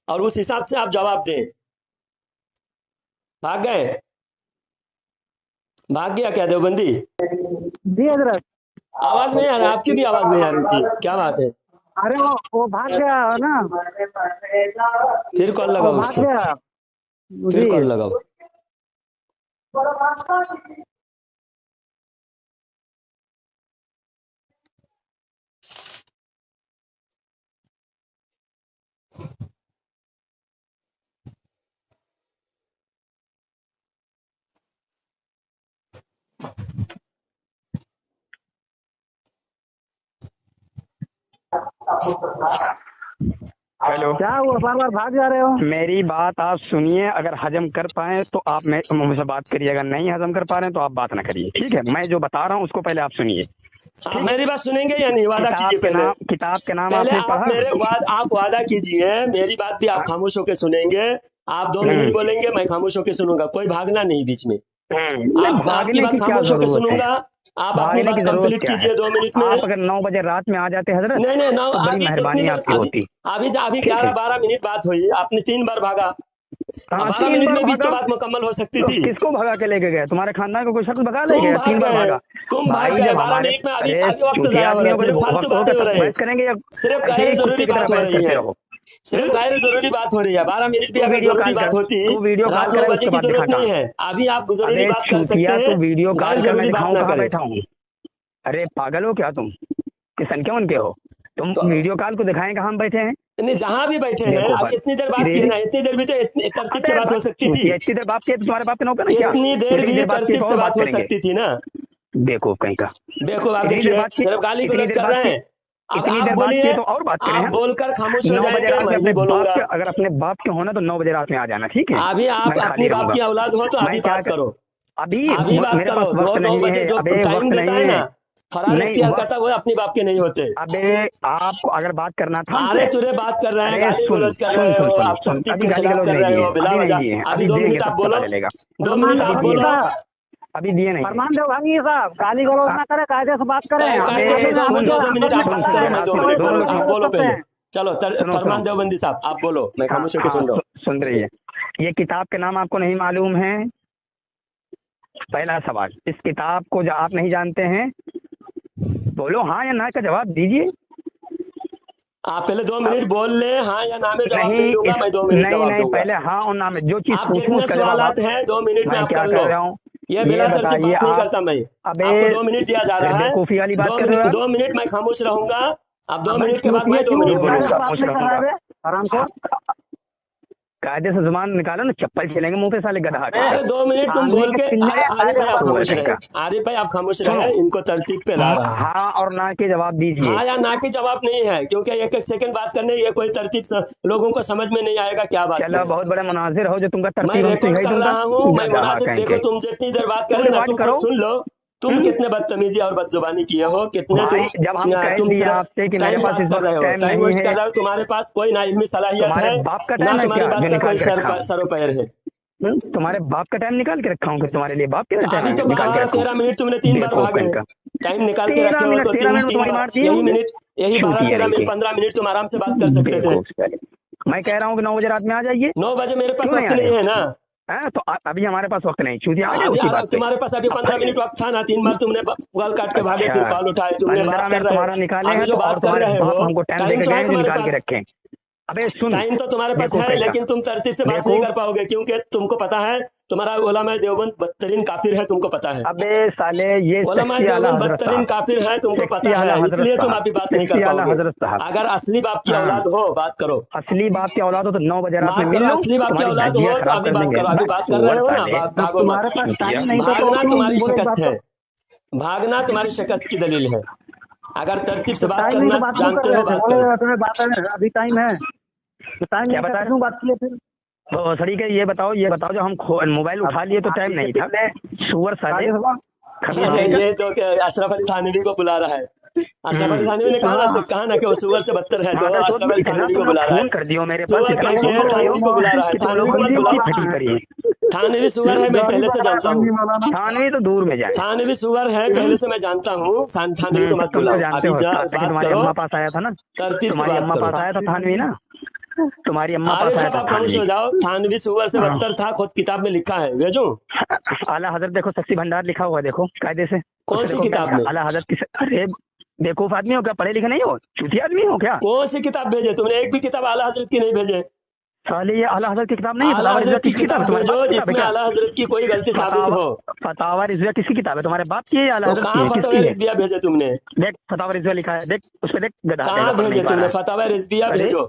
और उस हिसाब से आप जवाब दें। भाग गए? भाग गया क्या देवबंदी? जी हजरत। आवाज नहीं आ रहा, आपकी भी आवाज नहीं आ रही थी, क्या बात है? अरे वो भाग गया ना, फिर कॉल लगाओ भाग उसको, गया फिर जी। कॉल लगाओ। हेलो, क्या हुआ, बार बार भाग जा रहे हो? मेरी बात आप सुनिए। अगर हजम कर पाए तो आप मुझसे बात करिए, अगर नहीं हजम कर पा रहे हैं तो आप बात ना करिए, ठीक है? मैं जो बता रहा हूँ उसको पहले आप सुनिए। आप मेरी बात सुनेंगे या नहीं? वादा कीजिए पहले। किताब के नाम पहले आपने आप पढ़ा? आप वादा कीजिए, मेरी बात भी आप खामोश होकर सुनेंगे। आप 2 मिनट बोलेंगे, मैं खामोश होकर सुनूंगा, कोई भागना नहीं बीच में। आपकी भागने बात की क्या खामोश होकर जरूरत है? सुनूंगा। आप अपनी भागने बात की जरूरत कंप्लीट क्या कीजिए है? 2 मिनट में। आप अगर 9 बजे रात में आ जाते हजरत नहीं नहीं, तो बड़ी अभी मेहरबानी आपकी होती। अभी ठीक है। 11-12 मिनट बात हुई, आपने 3 बार भागा। कहाँ 12 3 मिनट बार में भी तो भागा? बात मुकम्मल हो सकती तो थी। किसको भगा के लेके गए? तुम्हारे खानदान को कोई शख्स भगा ले तुम गया? भाग 3 बार गए, भागा? तुम भाग भाई गए जब 12 हमारे मिनट में। अभी अरे वक्त चूतिया जाया हो रहा आदमियों है, को फिर जब फालतू वक्त बातें होगा हो तब रही है। बहस करेंगे या सिर्फ ऐसे गैर ही जरूरी कुत्ते की बात तरह हो बहस रही करते है, रहो? सिर्फ गैर जरूरी बात हो रही है। 12 मिनट भी तू अगर वीडियो जरूरी कॉल बात कर, होती, तू वीडियो कॉल रात 9 करे, बजे उसके की बाद जरूरत दिखा नहीं कहाँ। है। अभी आप जरूरी अबे बात कर सकते चूतिया, तू हैं, वीडियो गैर कॉल कर, मैं जरूरी बात दिखाऊं ना कहाँ करें। बैठा हूँ? अरे पागल हो क्या तुम? किसन क्यों उनके हो तुम? तो वीडियो कॉल को दिखाएं कहाँ हम बैठे हैं? नहीं, जहां भी बैठे हैं, देखो अब पर इतनी देर बात किए ना, इतनी देर भी तो इतनी तरतीब से बात हो सकती थी। इतनी देर बाप के तुम्हारे बाप के नौकर ना क्या? इतनी देर भी बात की तरतीब तो से और बात हो करेंगे। सकती थी ना। बेवकूफ कहीं का। देखो आप इतनी देर देखिए, बात की, सिर्फ गाली इतनी गलौज देर कर बात रहे की, हैं। अब इतनी आप देर बात बोलिए, की तो और बात करें आप हम। बोलकर खामोश हो 9 बजे जाएंगे, रात में मैं अपने भी बाप बोलूंगा। के, अगर अपने बाप के होना तो 9 बजे रात में आ जाना, ठीक है? अभी आप मैं अपनी खाली बाप की रहूंगा। औलाद हो तो मैं अभी क्या बात करो, अभी अभी बात मेरे करो। पास वक्त 9 नहीं बजे है। जो अबे टाइम वक्त देता नहीं है ना, है। फरार नहीं इख्तियार वक्त, करता है, वो अपनी बाप के नहीं होते। अबे आपको अगर बात करना था अरे हमसे, तुरे बात कर रहे हैं, अरे गाली सुन गलौज कर सुन रहे सुन हो, सुन आप सुन तख्ती अभी के गाली खिलाफ गलौज कर नहीं रहे दिए हो हैं, बिला अभी नहीं वजह। दिए हैं, अभी अभी 2 देंगे मिनट तब आप पता बोलो, चलेगा। 2 मिनट आप बोलो। अभी दिए नहीं। फरमान दो भागी साहब, गाली गलौज ना करे, कायदे से बात करें। कायदे अबे से 2 सुन, दो मिनट आप बात करो, मैं 2 मिनट दोनों बोलूंगा। आप बोलो पहले। चलो सुनो फरमान देवबंदी साहब, आप बोलो, मैं हाँ खामोश होकर हाँ सुन रहा हूँ। सुन रही है। ये किताब के नाम आपको नहीं मालूम है? पहला सवाल, इस किताब को आप नहीं जानते हैं? बोलो हाँ या ना का जवाब दीजिए। आप पहले 2 मिनट बोल ले, हाँ या ना में जवाब नहीं नहीं दूंगा, मैं 2 मिनट नहीं जवाब नहीं, दूंगा। पहले हाँ और ना में जो चीज आप पूछूं जितने उसका जवाब सवालात आप। हैं 2 मिनट में मैं आप क्या कर कर लो। रहा हूँ? ये बिला तरतीब बताइए बात नहीं आप। करता मैं। अबे आपको 2 मिनट दिया जा रहा है, बेवकूफी वाली बात कर रहे हो आप। 2 मिनट मैं खामोश रहूंगा। अब 2 मिनट के बाद ये मैं 2 क्यों मिनट कायदे से बोलूंगा। बात नहीं कर रहा है? आराम को कायदे से जुबान निकालो ना, चप्पल चलेंगे मुंह पे साले गधा। अरे 2 मिनट तुम बोल के आरिफ भाई आप खामोश रहे, आरिफ भाई आप खामोश रहे, इनको तरतीब पे ला रहा है। हाँ और ना के जवाब दीजिए। हाँ या ना के जवाब नहीं है, क्योंकि 1-1 सेकंड बात करने ये कोई तरतीब लोगों को समझ में नहीं आएगा क्या बात चलो है। बहुत बड़े मुनाजिर हो जो तुमका मैं तरतीब हमसे रिकॉर्ड है कर तुमका। रहा हूँ, मैं गधा मुनासिब। कहीं देखो के। तुम जितनी देर बात कर रहे हो ना, तुम खुद सुन लो, तुम कितने बदतमीजी और बदजुबानी किए हो, कितने भाई, जब हम कह तुम दिए सिर्फ आपसे कि मेरे टाइम पास पास इस कर वक्त रहे हो, टाइम टाइम नहीं वेस्ट है। कर रहे हो। तुम्हारे पास कोई ना इल्मी सलाहियत तुम्हारे है, बाप का ना टाइम है तुम्हारी क्या बात जो का निकाल कोई के रखा हूँ? सरोपैर है। तुम्हारे बाप का टाइम निकाल के रखा हूँ कि तुम्हारे लिए बाप का टाइम अभी तो निकाल के रखा 12-13 मिनट तुमने 3 बार देखो भागे, कहीं का। टाइम निकाल के 13 रखे हो मिनट तो 13 मिनट तीन तुम्हारी बार, मारती यही होंगे। मिनट, यही 12-13 मिनट 15 मिनट तुम आराम से बात कर सकते थे। मैं कह रहा हूँ कि 9 बजे रात में आ जाइए। 9 बजे मेरे पास क्यों वक्त नहीं आ नहीं है ना। तो अभी हमारे पास वक्त नहीं, छूटिए आ जाए अभी उसी बात पे। तुम्हारे पास अभी 15 मिनट वक्त था ना, 3 बार तुमने कॉल काट के भागे, फिर कॉल उठाए, तुमने 15 बात कर मिनट रहे तुम्हारा हो। निकाले अभी हैं जो तो और बात कर तुम्हारे रहे बाप हो, हमको टाइम टाइम देके तो गए है हैं जो तुम्हारे निकाल के पास, रखे। अबे सुन, टाइम तो तुम्हारे पास देखो है, कैसा। लेकिन तुम तरतीब से बात देखो। नहीं कर पाओगे, क्योंकि तुमको पता है तुम्हारा उलमा देवबंद बदतरीन काफिर है, तुमको पता है। अबे साले ये उलमा शख्सी आला देवबंद हजरत बदतरीन साहब, काफिर है, तुमको शख्सी पता आला है, हजरत इसलिए तुम साहब, अभी बात नहीं कर शख्सी आला पाओगे। हजरत साहब। अगर असली बाप की हाँ। औलाद हो, बात करो। असली बाप की औलाद हो तो 9 बजे रात में बात मिल करो, लो, असली बाप की तुम्हारी औलाद धज्जियां हो तो खराब अभी कर बात देंगे। करो, अभी बात कर रहे हो ना, भागो तुम्हारे मत। पास टाइम नहीं था तो भागना क्यों तुम्हारी बोले शिकस्त बात है, भागना तुम्हारी शिकस्त की दलील है। अगर तरतीब से बात टाइम नहीं करना तो बात क्यों जानते कर हो, रहे थे? बात बोले करो। तुम्हें बात है, अभी टाइम है तो टाइम क्या नहीं बता था, रहे? क्यों बात किए फिर? तो सड़ी के ये बताओ जो हम मोबाइल उठा लिए तो टाइम नहीं था। सुअर साले ये तो अशरफ अली थानवी को बुला रहा है। अशरफ अली थानवी ने कहा ना कि वो सुअर से बदतर है, तो अशरफ अली थानवी को बुला रहा है, कर दियो मेरे सुअर कह के थानवी को बुला रहा है, थानवी को मत बुलाओ, थानवी सुअर है, मैं पहले से जानता हूँ, थानवी तो दूर में जाए, थानवी सुअर है, पहले से मैं जानता हूँ, थानवी को मत बुलाओ, अभी बात करो, अम्मा पास आया था ना, तरतीब से तुम्हारी बात अम्मा करो। पास आया था थानवी ना, तुम्हारी अम्मा अरे पास आया साहब था आप खामोश हो जाओ, थानवी सुअर से बदतर था, खुद किताब में लिखा है, भेजो। आला हजरत देखो, शक्ति भंडार लिखा हुआ है, देखो कायदे से। कौन सी किताब में? आला हजरत की, अरे बेवकूफ आदमी हो क्या, पढ़े लिखे नहीं हो, चूती आदमी हो क्या? कौन सी किताब भेजे तुमने? एक भी किताब आला हजरत की नहीं भेजे। साले ये आला हजरत की किताब नहीं है, आला हजरत की किताब तुम्हारे भेजो बाप की जिसमें किताब है आला हजरत की कोई गलती साबित हो। फतावा रिजविया किसकी किताब है? तुम्हारे बाप की है या आला तो हजरत की कहाँ है? फतवा किसकी है? रिजविया भेजे तुमने? देख फतावा रिजविया लिखा है, देख उस पर देख, गधा कहाँ गधा पढ़ भेजे नहीं पा तुमने? रहा फतवा रिजविया अरे, भेजो।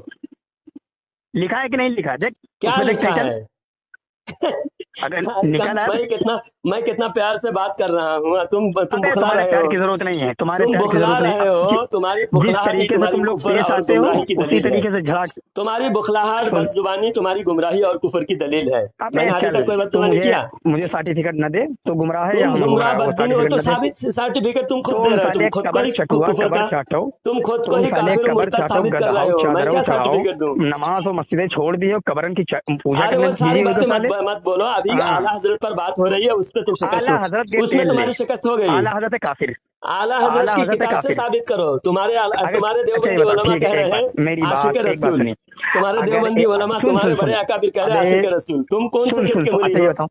लिखा है कि नहीं लिखा है? देख क्या उसमें देख लिखा टाइटल। है? अगर निकाला है मैं कितना प्यार से बात कर रहा हूँ, तुम अबे, बुखला तुम्हारे रहे प्यार हो, की जरूरत नहीं है, तुम्हारे तुम प्यार की बुखला जरूरत रहे नहीं हो, है। तुम्हारी जिस बुखलाहट ही तरीके से तुम्हारी तुम लोग कुफर पेश और आते हो गुमराही की उसी दलील है। तरीके से झड़क। तुम्हारी बुखलाहट सुन। बदजुबानी तुम्हारी गुमराही और कुफर की दलील है। अबे मैंने अभी चल, तक कोई तू बदजुबानी किया? मुझे सर्टिफिकेट न दे तो गुमराह है या तुम हम गुमराह गुमराह? वो बददीन हो तो सर्टिफिकेट न दे। सर्टिफिकेट तुम खुद दे तुम रहे हो, तुम साले खुद को कबर ही चटुआ, कुफर कबर का, चाटो, तुम खुद को तुम ही साले काफिर कबर मुर्तद चाटो, साबित कर रहे गधाओ, हो। मैं क्या चादरों चढ़ाओ, सर्टिफिकेट दूं? नमाज और मस्जिदें छोड़ दी हो, कबरन की पूजा अरे करने वो सारी बिजी हो बातें तो साले। मत बोलो, अभी हाँ। आला हजरत पर बात हो रही है, उस पर तुम शिकस्त आला हजरत के उसमें तेल तुम्हारी ले। शिकस्त हो गई। आला हजरत काफिर, आला हजरत आला की हजरत किताब से काफिर। साबित करो। तुम्हारे अच्छा देवबंदी ये बता, उलमा ठीक कह है, रहे एक हैं बात, मेरी आशिक बात, एक बात रसूल, सुनिए। तुम्हारे अगर देवबंदी उलमा सुन तुम्हारे सुन बड़े सुन, अकाबिर कह रहे हैं अबे आशिक रसूल। तुम कौन से सुन खेत सुन के सुन, मुरी अच्छा हो? ये बताओ,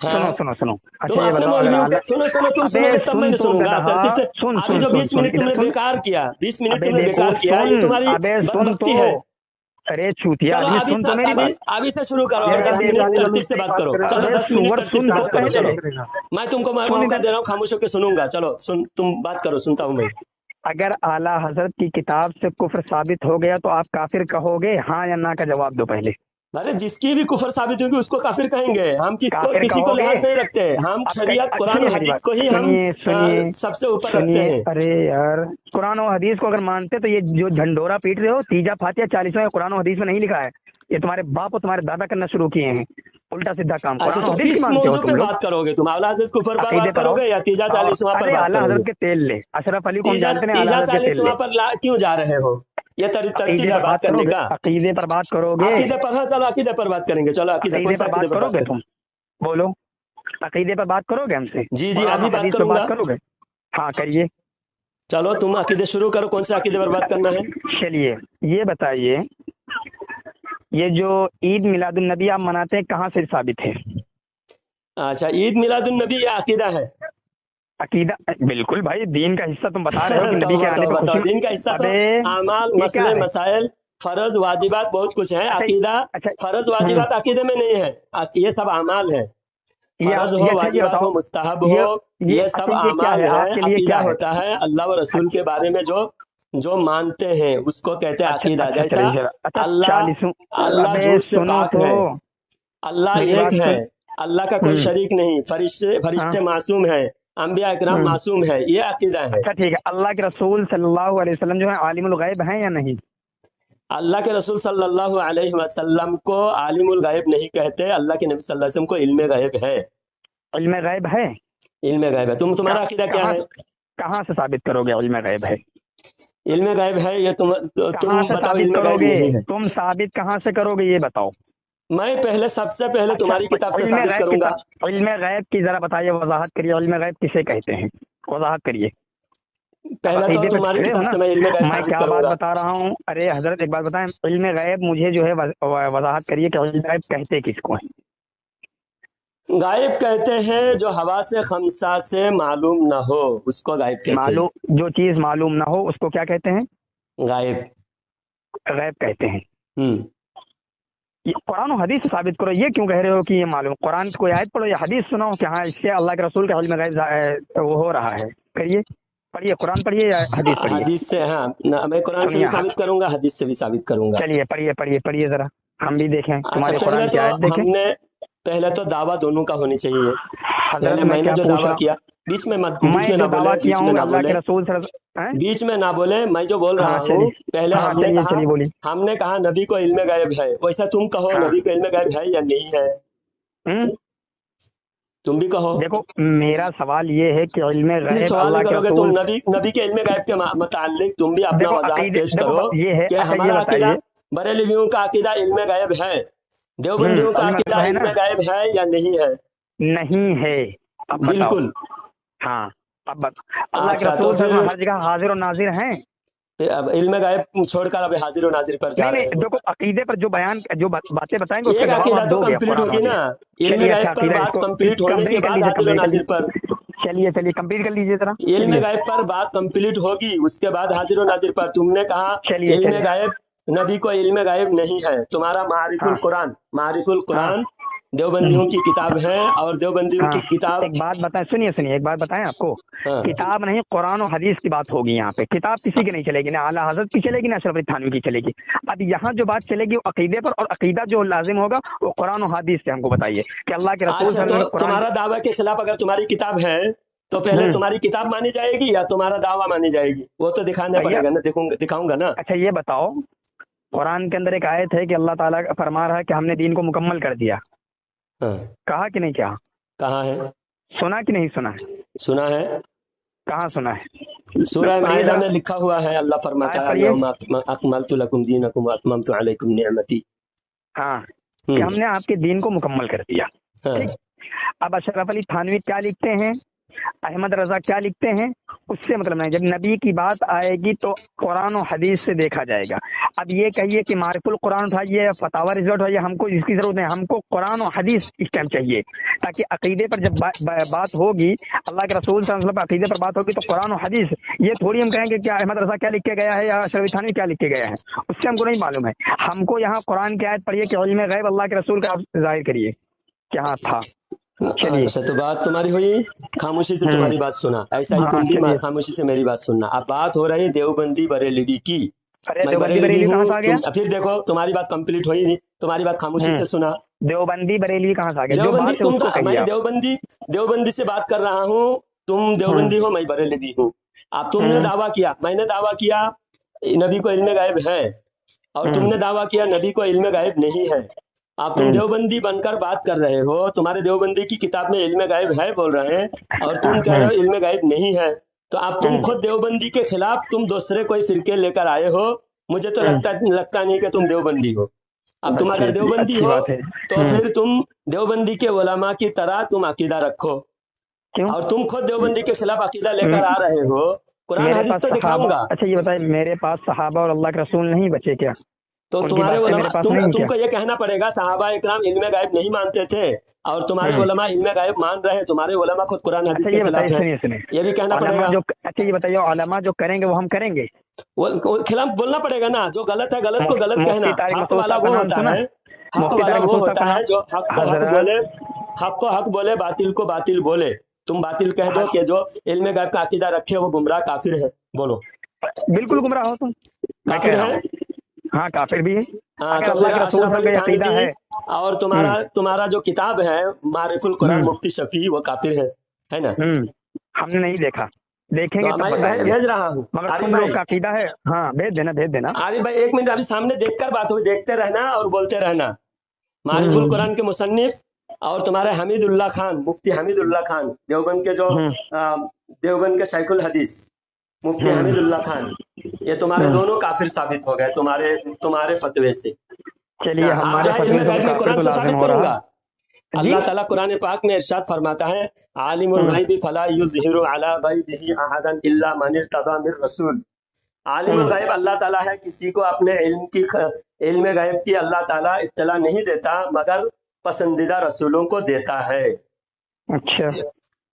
हाँ? सुनो सुनो सुनो, तुम अच्छा ये अपने बताओ, अगर मौलवियों आला, सुनो तुम अबे सुनोगे तब मैं सुन तो सुनूंगा गधा, तरतीब से। सुन अभी सुन जो सुन 20 सुन, मिनट तुमने इधर सुन, बेकार किया, 20 मिनट अबे तुमने बेकार बेवकूफ किया, ये सुन, तुम्हारी अबे सुन बदबख्ती तो, है। अरे चूतिया चलो आदमी अभी सुन तो मेरी बात। अभी से शुरू करो और अरे 10 मिनट तरतीब से बात करो। चलो अरे 10 मिनट सुअर तरतीब सुन से तो बात करो। चलो पहले, मैं तुमको सुन मौका इधर। दे रहा हूँ, खामोश होकर सुनूंगा। चलो सुन, तुम बात करो, सुनता हूँ मैं। अगर आला हजरत की किताब से कुफ्र साबित हो गया तो आप काफिर कहोगे, हाँ या ना का जवाब दो पहले। अरे जिसकी भी कुफर साबित होगी उसको काफिर कहेंगे हम। काफिर किसी को कहोगे? लिहाज नहीं रखते हम। अब शरीयत अच्छा कुरान और मेरी हदीस बात को ही हम सुनिए सबसे ऊपर रखते हैं। अरे यार, कुरान और हदीस को अगर मानते तो ये जो झंडोरा पीट रहे हो, तीजा फातिया 40वां कुरान और हदीस में नहीं लिखा है। ये तुम्हारे बाप और तुम्हारे दादा करना शुरू किए हैं, उल्टा सीधा काम। अच्छा कुरान तो और हदीस किस की मानते हो मौजू तुम पे लोग? बात करोगे तुम? आला हजरत कुफर पर अकीदे बात पर आओ। करोगे या तीजा 40वां पर अरे बात आला करोगे? हजरत के तेल ले, अशरफ अली को हम जानते हैं, आला तीजा हजरत के तेल 40वां ले। पर क्यों जा रहे हो? ये तरतीब अकीदे है पर बात बात करने करोगे, का। अकीदे पर बात करोगे, अकीदे पर, हाँ चलो अकीदे पर बात करेंगे। चलो अकीदे अकीदे पर बात पर करोगे करेंगे। तुम? बोलो, अकीदे पर बात करोगे हमसे? जी कुरान अभी और बात हदीस पे करूंगा। बात करोगे? हाँ करिए। चलो तुम अकीदे शुरू करो, कौन से अकीदे पर बात करना है? चलिए ये बताइए, ये जो ईद मिलादुन नबी आप मनाते हैं कहाँ से साबित है? अच्छा ईद मिलादुन नबी ये अकीदा है? अकीदा बिल्कुल भाई, दीन का हिस्सा तुम बता रहे हो कि नबी के आने पर खुशी। दिन का हिस्सा तो आमाल, ये क्या मसले, है? मसाइल, फर्ज, वाजिबात बहुत कुछ है। अच्छा, अकीदा अच्छा, फर्ज वाजिबात अकीदे में नहीं है, ये सब आमाल है। फर्ज हो, वाजिबात हो, मुस्ताहब हो, ये सब आमाल है। अकीदा होता है अल्लाह व रसूल के बारे में जो मानते हैं उसको कहते हैं अकीदा। जैसा अल्लाह झूठ से पाक है, अल्लाह एक है, अल्लाह का कोई शरीक नहीं, फरिश्ते मासूम है, अंबिया इकराम मासूम है, ये अकीदा है। अच्छा ठीक है, अल्लाह के रसूल सल्लल्लाहु अलैहि वसल्लम जो है आलिमुल गैब हैं या नहीं? अल्लाह के रसूल सल्लल्लाहु अलैहि वसल्लम को आलिमुल गैब नहीं कहते, अल्लाह के नबी सल्लल्लाहु अलैहि वसल्लम को इल्मे गैब है। इल्मे गैब है? इल्मे गैब है। तुम्हारा अकीदा क्या है? कहाँ से साबित करोगे इल्मे गैब है? इल्मे गैब है ये तुम बताओ, इल्मे गैब नहीं है। तुम साबित कहाँ से करोगे ये बताओ। मैं पहले सबसे पहले तुम्हारी किताब से साबित करूंगा। इल्मे गैब की जरा बताइए, वजाहत करिए, इल्मे गैब किसे कहते हैं, वजाहत करिए। पहले तो तुम्हारी किताब से मैं इल्मे गैब मैं साबित क्या बात करूंगा। बता रहा हूँ। अरे हजरत एक बात बताएं, इल्मे गैब मुझे जो है वजाहत करिए कि इल्मे गैब कहते किसको हैं? गायब कहते हैं जो हवा से खमसा से मालूम न हो उसको गायब कहते हैं। मालूम, जो चीज मालूम ना हो उसको क्या कहते हैं? गायब, गैब कहते हैं। कुरान और हदीस से साबित करो। ये क्यों कह रहे हो कि ये मालूम? कुरान की कोई आयत पढ़ो या हदीस सुनाओ कि हाँ इससे अल्लाह के रसूल का इल्म गैब वो हो रहा है। करिए, पढ़िए, कुरान पढ़िए या हदीस पढ़िए। हदीस से, हाँ मैं कुरान से भी साबित करूंगा, हदीस से भी साबित करूंगा। चलिए पढ़िए पढ़िए पढ़िए, जरा हम भी देखें, तुम्हारे अच्छा, कुरान की आयत देखें। पहले तो दावा दोनों का होनी चाहिए। हजरत मैंने जो दावा किया बीच में मत, मैं जो दावा किया हूँ अल्लाह के रसूल बीच में ना बोले। मैं जो बोल रहा हूँ पहले हमने कहा नबी को इल्मे गायब है, वैसा तुम कहो नबी को इल्मे गायब है या नहीं है। तुम भी कहो। देखो मेरा सवाल ये है कि इल्म फिर गैब सवाल अल्लाह नहीं के करोगे तुम रसूल, नबी के इल्म गैब के मुतालिक तुम भी अपना देखो वजाहत अकीदे, पेश देखो करो ये है। कि अच्छा ये हमारा अकीदा, बताइए, बरेलवियों का अकीदा इल्म गैब है, देवबंदियों का इल्म गैब अकीदा है इल्म ना? गैब है या नहीं है? नहीं है। अब बताओ। बिल्कुल। हाँ अब अल्लाह के अच्छा तो रसूल फिर हर जगह हाजिर और नाजिर हैं। अब इल्म गैब छोड़कर अब हाजिर और नाजिर पर जा नहीं रहे नहीं, हो। देखो अकीदे पर जो बयान जो बातें बताएंगे उसका एक जवाब अकीदा आप तो दोगे कंप्लीट कुरान होगी और ना, हदीस। इल्म चलिए गैब अच्छा पर अकीदा बात इसको कंप्लीट होने के कंप्लीट कर बाद लीजिए, हाजिर और कंप्लीट कर नाजिर पर, लीजिए। चलिए चलिए कंप्लीट कर लीजिए जरा। इल्म चलिए गैब पर बात कंप्लीट होगी उसके बाद हाजिर और नाजिर पर। तुमने कहा चलिए इल्म चलिए। गैब, नबी को इल्म गैब नहीं है। तुम्हारा हाँ मारिफुल हाँ कुरान देवबंदियों की किताब है, और देवबंदियों हाँ, की किताब। एक बात बताएं, सुनिए सुनिए, एक बात बताएं आपको। हाँ किताब नहीं, कुरान और हदीस की बात होगी यहाँ पे। किताब किसी की नहीं चलेगी, ना आला हजरत की चलेगी, ना अशरफ अली थानवी की चलेगी। अब यहाँ जो बात चलेगी वो अकीदे पर, और अकीदा जो लाजिम होगा वो कुरान और हदीस से। हमको बताइए कि अल्लाह के रसूल अच्छा, सल्लल्लाहु अलैहि तो वसल्लम कुरान। तुम्हारा दावा के खिलाफ अगर तुम्हारी किताब है तो पहले तुम्हारी किताब मानी जाएगी या तुम्हारा दावा मानी जाएगी? वो तो दिखाना भैया पड़ेगा ना, दिखाऊंगा ना। अच्छा ये बताओ, कुरान के अंदर एक आयत है कि अल्लाह ताला फरमा रहा है कि हमने दीन को मुकम्मल कर दिया। हाँ कहा कि नहीं कहा? कहाँ है? सुना कि नहीं सुना? सुना है, कहाँ सुना है? सूरह पढ़िए माइदा जरा, में लिखा हुआ है, अल्लाह फरमाता आयत है पढ़िए। अल्यौमा अकमलतु लकुम दीनकुम व अतममतु अलैकुम निअमती। हाँ कि हमने आपके दीन को मुकम्मल कर दिया। हाँ ठीक। अब अशरफ अली थानवी क्या लिखते हैं, अहमद रजा क्या लिखते हैं, उससे मतलब नहीं। जब नबी की बात आएगी तो कुरान और हदीस से देखा जाएगा। अब ये कहिए कि मारिफुल कुरान उठाइए, फतावा रिजल्ट है, हमको इसकी जरूरत नहीं। हमको कुरान और हदीस इस टाइम चाहिए, ताकि अकीदे पर जब बात होगी, अल्लाह के रसूल सल्लल्लाहु अलैहि वसल्लम पर अकीदे पर बात होगी तो कुरान और हदीस। ये थोड़ी हम कहेंगे कि अहमद रजा क्या लिख के गया है या अशरफ अली थानवी क्या लिख के गया है, उससे हमको नहीं मालूम है। हमको यहाँ कुरान की आयत पढ़िए कि इल्म गैब अल्लाह के रसूल का आप जाहिर करिए क्या था। चलिए। अच्छा, तो बात तुम्हारी हुई, खामोशी से तुम्हारी बात सुना, ऐसा ही तुम भी चलिए। खामोशी से मेरी बात सुनना। अब बात हो रही देवबंदी बरेलवी की। अरे मैं देवबंदी बरेलवी बरेली कहाँ हूँ, से आ गया? फिर देखो तुम्हारी बात कंप्लीट हुई नहीं, तुम्हारी बात खामोशी से सुना। देवबंदी बरेली कहाँ से आ गया? जो देवबंदी बात है तुम उसको तो, कहिए मैं आप। देवबंदी से बात कर रहा हूँ। तुम देवबंदी हो, मैं बरेलवी हूँ। अब तुमने दावा किया, मैंने दावा किया नबी को इल्म गायब है, और तुमने दावा किया नबी को इल्म गायब नहीं है। आप तुम देवबंदी बनकर बात कर रहे हो, तुम्हारे देवबंदी की किताब में इल्म गायब है बोल रहे हैं, और तुम कह रहे हो इल्म गायब नहीं है। तो अब तुम खुद देवबंदी के खिलाफ तुम दूसरे कोई फिरके लेकर आए हो। मुझे तो लगता नहीं कि तुम देवबंदी हो। अब तुम अगर देवबंदी अच्छी हो बात है। तो फिर तुम देवबंदी के उलमा की तरह तुम अकीदा रखो। क्यों? और तुम खुद देवबंदी के खिलाफ अकीदा लेकर आ रहे हो, कुरान मेरे हदीस पास तो सहाबा, दिखाऊंगा। अच्छा ये बताइए, मेरे पास सहाबा और अल्लाह के रसूल नहीं बचे क्या? तो उनकी तुम्हारे बातें उलमा, मेरे पास नहीं क्या? तुमको ये कहना पड़ेगा सहाबा इकराम इल्म गायब नहीं मानते थे, और तुम्हारे उलमा इल्म गायब मान रहे हैं। तुम्हारे उलमा खुद कुरान हदीस अच्छा के ये खिलाफ बताइए, है, सुनिए सुनिए, ये भी कहना उलमा पड़ेगा। जो, अच्छा ये बताइए, उलमा जो करेंगे वो हम करेंगे? वो खिलाफ बोलना पड़ेगा ना। जो गलत है गलत को गलत मुफ्ती कहना। तारिक हक मसूद वाला साहब का वो नाम होता सुना? है, हक मुफ्ती वाला तारिक वो मसूद साहब होता का है नाम? जो हक को हक बोले, हक को हक बोले, बातिल को बातिल बोले। तुम बातिल कह दो कि जो इल्म गायब का अकीदा रखे वो गुमराह काफिर है। बोलो। बिल्कुल गुमराह हो तुम, मैं कह काफिर रहा है? हूँ। हाँ काफिर भी है। हाँ, अगर तो अल्लाह फिर के रसूल अशरफ अली का अकीदा थानवी है। और तुम्हारा जो किताब है मारिफुल कुरान मुफ्ती शफी, वो काफिर है ना? हमने नहीं देखा, देखेंगे तो तब मैं बताएंगे। भेज रहा हूँ। मगर आरिफ तुम लोग भाई, का अकीदा है। हाँ भेज देना, भेज देना। आरिफ भाई एक मिनट, अभी सामने देखकर बात हुई, देखते रहना और बोलते रहना। मारिफुल कुरान के मुसन्निफ और तुम्हारे हमीदुल्लाह खान, मुफ्ती हमीदुल्लाह खान, देवबंद के जो देवबंद के शाइखुल हदीस मुफ्ती हमीदुल्लाह खान, ये तुम्हारे दोनों काफिर साबित हो गए तुम्हारे फतवे से। चलिए आप हमारे चाहे फतवे इल्म से गायब तो में काफिर कुरान तो से लाजिम साबित हो रहा करूंगा। जी। अल्लाह ताला कुरान पाक में इरशाद फरमाता है, आलिमुल गैबि फला युज़हिरु अला गैबिही अहदन इल्ला मन इर्तदा मिर रसूल। आलिमुल गैब अल्लाह ताला है, किसी को अपने इल्म गैब की अल्लाह ताला इत्तला नहीं देता, मगर पसंदीदा रसूलों को देता है। अच्छा,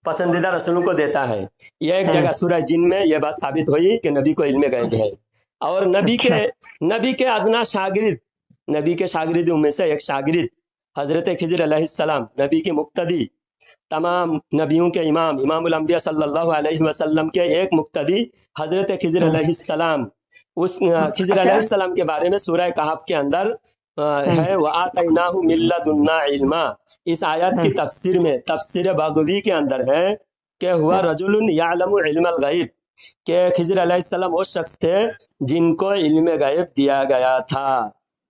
पसंदीदा रसूलों को देता है। यह एक जगह सूरह जिन में यह बात साबित हुई कि नबी को इल्म गैब है। और नबी के अदना शागिर्द, नबी के शागिर्दों में से एक शागिर्द हजरत खिजर अलैहिस्सलाम, नबी के मुक्तदी, तमाम नबियों के इमामुल अंबिया सल्लल्लाहु अलैहि वसल्लम के एक मुक्तदी हजरत खिजर अलैहिस्सलाम, उस खिजर अलैहिस्सलाम के बारे में सूरह कहफ के अंदर है, व आतैनाहु मिन लदुन्ना इल्मा। इस आयत की तफसीर में, तफसीर बागवी के अंदर है कि हुआ रजुलुन यअलमु इल्मल गैब, कि खिजर अलैहिस्सलाम वो शख्स थे जिनको इल्म गैब दिया गया था।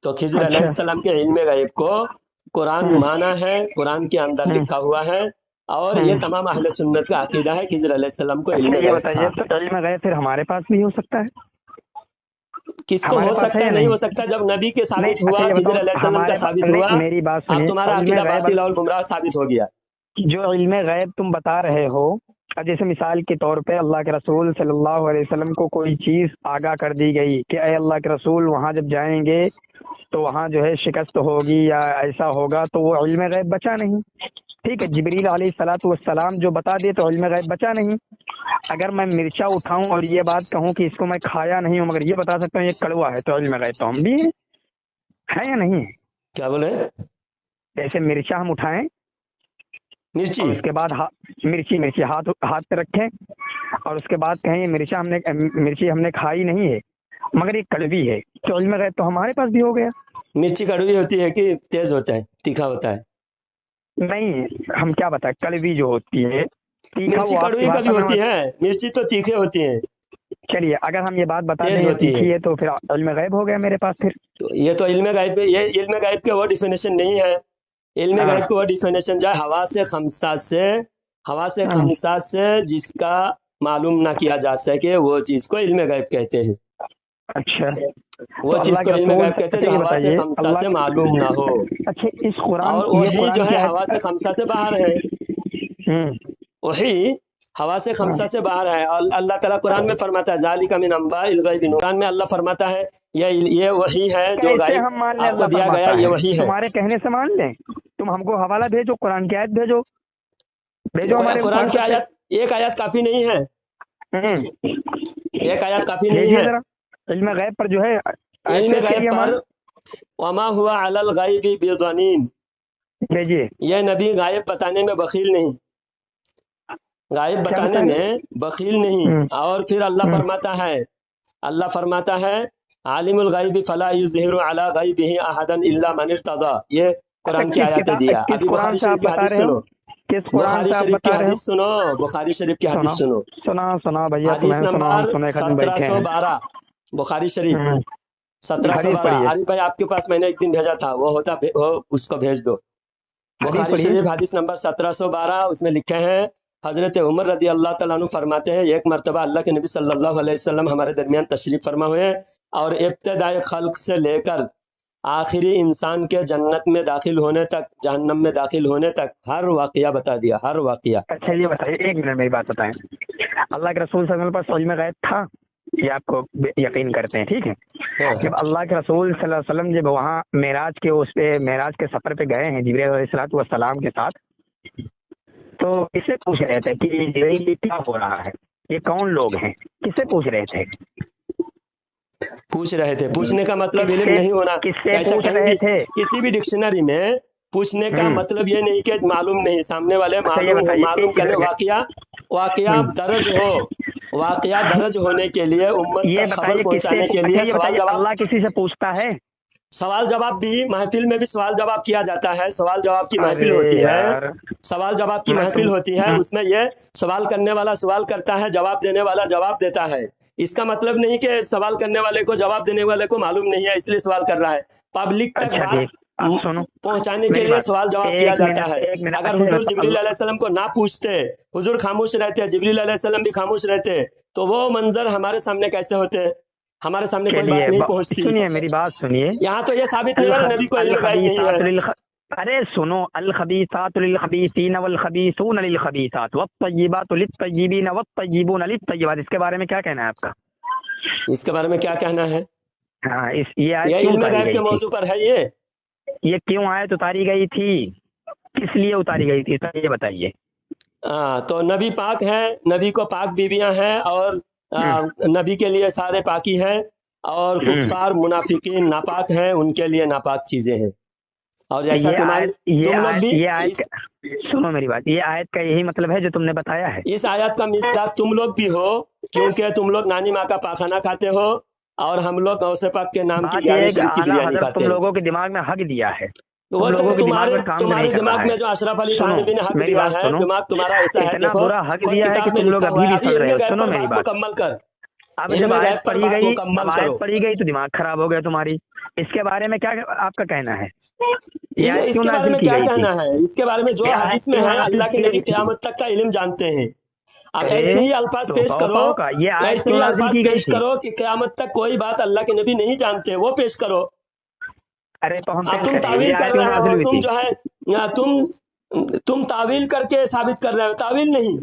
तो खिजर अलैहिस्सलाम के इल्म गैब को कुरान माना है, कुरान के अंदर लिखा हुआ है اور یہ تمام اہل سنت کا عقیدہ ہے کہ خضر علیہ السلام کو علم یہ غیب بتائیے تھا۔ تو علم غیب پھر ہمارے پاس بھی ہو سکتا ہے؟ کس کو ہمارے ہو پاس سکتا ہے ہے؟ یا نہیں نہیں ہو سکتا۔ جب نبی کے نہیں ثابت اچھا ہوا، یہ خضر بتاؤ علیہ السلام کا ہمارے پاس ثابت ہوا، نہیں میری بات اب سنیے تمہارا علم عقیدہ غیب باطل اور گمراہ ثابت ہو گیا۔ جو علم غیب تم بتا رہے ہو، اب جیسے مثال کے طور پہ اللہ کے رسول صلی اللہ علیہ وسلم کو کوئی چیز آگاہ کر دی گئی کہ اے اللہ کے رسول وہاں جب جائیں گے تو وہاں جو ہے شکست ہوگی یا ایسا ہوگا، تو وہ علم غیب بچا نہیں۔ ٹھیک ہے، جبریل علیہ الصلوۃ والسلام جو بتا دے تو علم غیب بچا نہیں۔ اگر میں مرچا اٹھاؤں اور یہ بات کہوں کہ اس کو میں کھایا نہیں ہوں مگر یہ بتا سکتا ہوں یہ کڑوا ہے، تو علم غیب تو ہم بھی ہیں یا نہیں؟ کیا بولے؟ جیسے مرچا ہم اٹھائیں مرچی اور اس کے بعد مرچی ہاتھ پہ رکھیں اور اس کے بعد کہیں یہ مرچی ہم نے کھائی نہیں ہے مگر یہ کڑوی ہے، تو علم غیب تو ہمارے پاس بھی ہو گیا۔ مرچی کڑوی ہوتی ہے کہ تیز ہوتا ہے، تیکھا ہوتا ہے؟ نہیں، ہم کیا بتائیں، کڑوی جو ہوتی ہے تیکھا مرچی وہ آپ کی کڑوی کبھی بھاشا ہوتی میں۔ ہے، مرچی تو تیکھے ہوتی ہیں، چلیے اگر ہم یہ بات بتا دیں تیز یہ ہوتی تیکھی ہے تو پھر علم غیب ہو گیا میرے پاس۔ پھر تو یہ تو علم غیب، یہ علم غیب کے وہ ڈیفینیشن نہیں ہے۔ علم ہاں غیب کو وہ ڈیفینیشن جو ہے حواس خمسہ سے جس کا معلوم نہ کیا جا سکے وہ چیز کو علم غیب کہتے ہیں۔ اچھا، وہ تو چیز اللہ کو کے علم رسول غیب کہتے ہیں جو یہ حواس بتائیے خمسہ اللہ سے معلوم نہ ہو، اچھا اس قرآن اور یہ وہی قرآن جو کی ہے آیت حواس خمسہ سے باہر ہے، وہی حواس خمسہ سے باہر ہے۔ اور اللہ تعالیٰ قرآن میں فرماتا ہے ذالک من انباء الغیب، قرآن میں اللہ فرماتا ہے یہ وہی ہے جو کیسے غیب ہم مان لیں آپ کو اللہ دیا گیا، فرماتا یہ ہے؟ وہی ہے۔ تمہارے کہنے سے مان لیں؟ تم ہم کو حوالہ بھیجو، قرآن کی آیت بھیجو ہمارے قرآن کی واٹس آیت ایک آیت کافی نہیں ہے، پہ ایک آیت کافی نہیں بھیجیے ہے۔ ذرا علم غیب پر جو ہے آیت علم پیش غیب کریے پر ہمارا، وما ہوا علی الغیب بضنین، بھیجیے۔ یہ نبی غائب بتانے میں بخیل نہیں، غائب کیا بتانے بتائیں؟ میں بخیل نہیں۔ اور پھر اللہ فرماتا ہے عالم الغیب فلا یظہر علی غیبہ احدا الا من ارتضی، یہ قرآن کی آیات دیا۔ کس ابھی قرآن بخاری سے آپ شریف کی بتا حدیث رہے ہو؟ سنو، کس قرآن بخاری سے آپ شریف کی بتا رہے ہو؟ حدیث سنو، بخاری شریف کی حدیث سنو، سنا بھیا، حدیث تمہیں سنا، ہم نمبر سنے خدم بیٹھے ہیں۔ 1712، بخاری شریف حدیث 1712۔ پڑھیے، عارف بھائی آپ کے پاس میں نے ایک دن بھیجا تھا، وہ اس کو بھیج دو۔ حدیث بخاری پڑھیے۔ شریف حدیث نمبر 1712، اس میں لکھے ہیں حضرت عمر رضی اللہ تعالیٰ عنہ فرماتے ہیں ایک مرتبہ اللہ کے نبی صلی اللہ علیہ وسلم ہمارے درمیان تشریف فرما ہوئے اور ابتدائی خلق سے لے کر آخری انسان کے جنت میں داخل ہونے تک، جہنم میں داخل ہونے تک ہر واقعہ بتا دیا، ہر واقعہ۔ اچھا یہ بتائیے، ایک منٹ میری بات بتائیں، اللہ کے رسول صلی اللہ علیہ وسلم پر علم غیب تھا، یہ آپ کو یقین کرتے ہیں، ٹھیک ہے؟ جب اللہ کے رسول صلی اللہ علیہ وسلم جب وہاں معراج کے سفر پہ گئے ہیں جبریل علیہ الصلوۃ والسلام کے ساتھ، تو کس سے پوچھ رہے تھے کہ یہ کیا ہو رہا ہے، یہ کون لوگ ہیں، کس سے پوچھ رہے تھے؟ پوچھنے کا مطلب علم نہیں ہونا، کس سے ایسا پوچھ کہیں رہے بھی تھے؟ کسی بھی ڈکشنری میں پوچھنے کا مطلب یہ نہیں کہ معلوم نہیں، سامنے والے اچھا یہ بتائیے، معلوم کرنے، واقعہ درج ہونے کے لیے، امت یہ تک خبر بتائیے پہنچانے کے لیے یہ سوال بتائیے جواب، اللہ کسی سے پوچھتا ہے؟ سوال جواب بھی محفل میں بھی سوال جواب کیا جاتا ہے، سوال جواب کی محفل ارے ہوتی ہے، یار، سوال جواب کی محفل ہوتی ہے، اس میں یہ سوال کرنے والا سوال کرتا ہے، جواب دینے والا جواب دیتا ہے۔ اس کا مطلب نہیں کہ سوال کرنے والے کو جواب دینے والے کو معلوم نہیں ہے اس لیے سوال کر رہا ہے، پبلک تک اچھا ٹھیک، آپ بات سنو پہنچانے کے میری لیے بات، سوال جواب کیا جاتا ہے۔ اگر حضور جبریل علیہ السلام کو نہ پوچھتے، حضور خاموش رہتے، جبریل علیہ السلام بھی خاموش رہتے، تو وہ منظر ہمارے سامنے کیسے ہوتے؟ ہمارے سامنے کوئی بات نہیں پہنچتی۔ سنیے میری بات سنیے، یہاں تو یہ ثابت نہیں ہو رہا نبی کو علم غیب نہیں ہے۔ ارے سنو، الخبیثات للخبیثین والخبیثون للخبیثات والطیبات للطیبین والطیبون للطیبات، اس کے بارے میں کیا کہنا ہے آپ کا؟ اس کے بارے میں کیا کہنا ہے؟ ہاں، یہ علم غیب کے موضوع پر ہے، یہ کیوں آیت اتاری گئی تھی، کس لیے اتاری گئی تھی، یہ بتائیے۔ تو نبی پاک ہے، نبی کو پاک بیویاں ہیں، اور نبی کے لیے سارے پاکی ہیں، اور کفار منافقین ناپاک ہیں، ان کے لیے ناپاک چیزیں ہیں۔ اور جیسا تم لوگ بھی سنو میری بات، یہ آیت کا یہی مطلب ہے جو تم نے بتایا ہے؟ اس آیت کا مصداق تم لوگ بھی ہو، کیونکہ تم لوگ نانی ماں کا پاخانہ کھاتے ہو، اور ہم لوگ غوث پاک کے نام کی بریانی شریف کی بریانی کھاتے تم ہیں۔ لوگوں کے دماغ میں حق دیا ہے، وہ تمہارے دماغ میں جو اشرف علی تھانوی نے حق دیا ہے، دماغ تمہارا ایسا ہے، اتنا دیکھو برا حق دیا ہے کہ تم لوگ ابھی بھی سن رہے ہو۔ سنو میری بات، مکمل کر، अब जब علم आयत غیب پر पढ़ी بات गई مکمل अब کرو. आयत पढ़ी गई तो दिमाग खराब हो गया तुम्हारी। इसके बारे में क्या आपका कहना है? ये आयत اس क्यों کے بارے नाजिल میں की کیا गई थी? کہنا ہے؟ اس کے بارے میں جو یہ آیت حدیث میں کیوں ہے نازل اللہ کے کی نبی گئی تھی؟ قیامت تک کا علم جانتے ہیں. اب ارے ایسے ہی الفاظ تو پیش کرو یہ آیت ایسے کیوں ہی نازل الفاظ کی گئی پیش تھی؟ کرو کہ قیامت تک کوئی بات اللہ کے نبی نہیں جانتے، وہ پیش کرو. ارے تو ہم اب پیش تم کریں، تعویل یہ کر آیت کیوں رہے نازل ہو، ہوئی تم تھی؟ جو ہے تم تعویل کر کے ثابت کر رہے ہو. تعویل نہیں،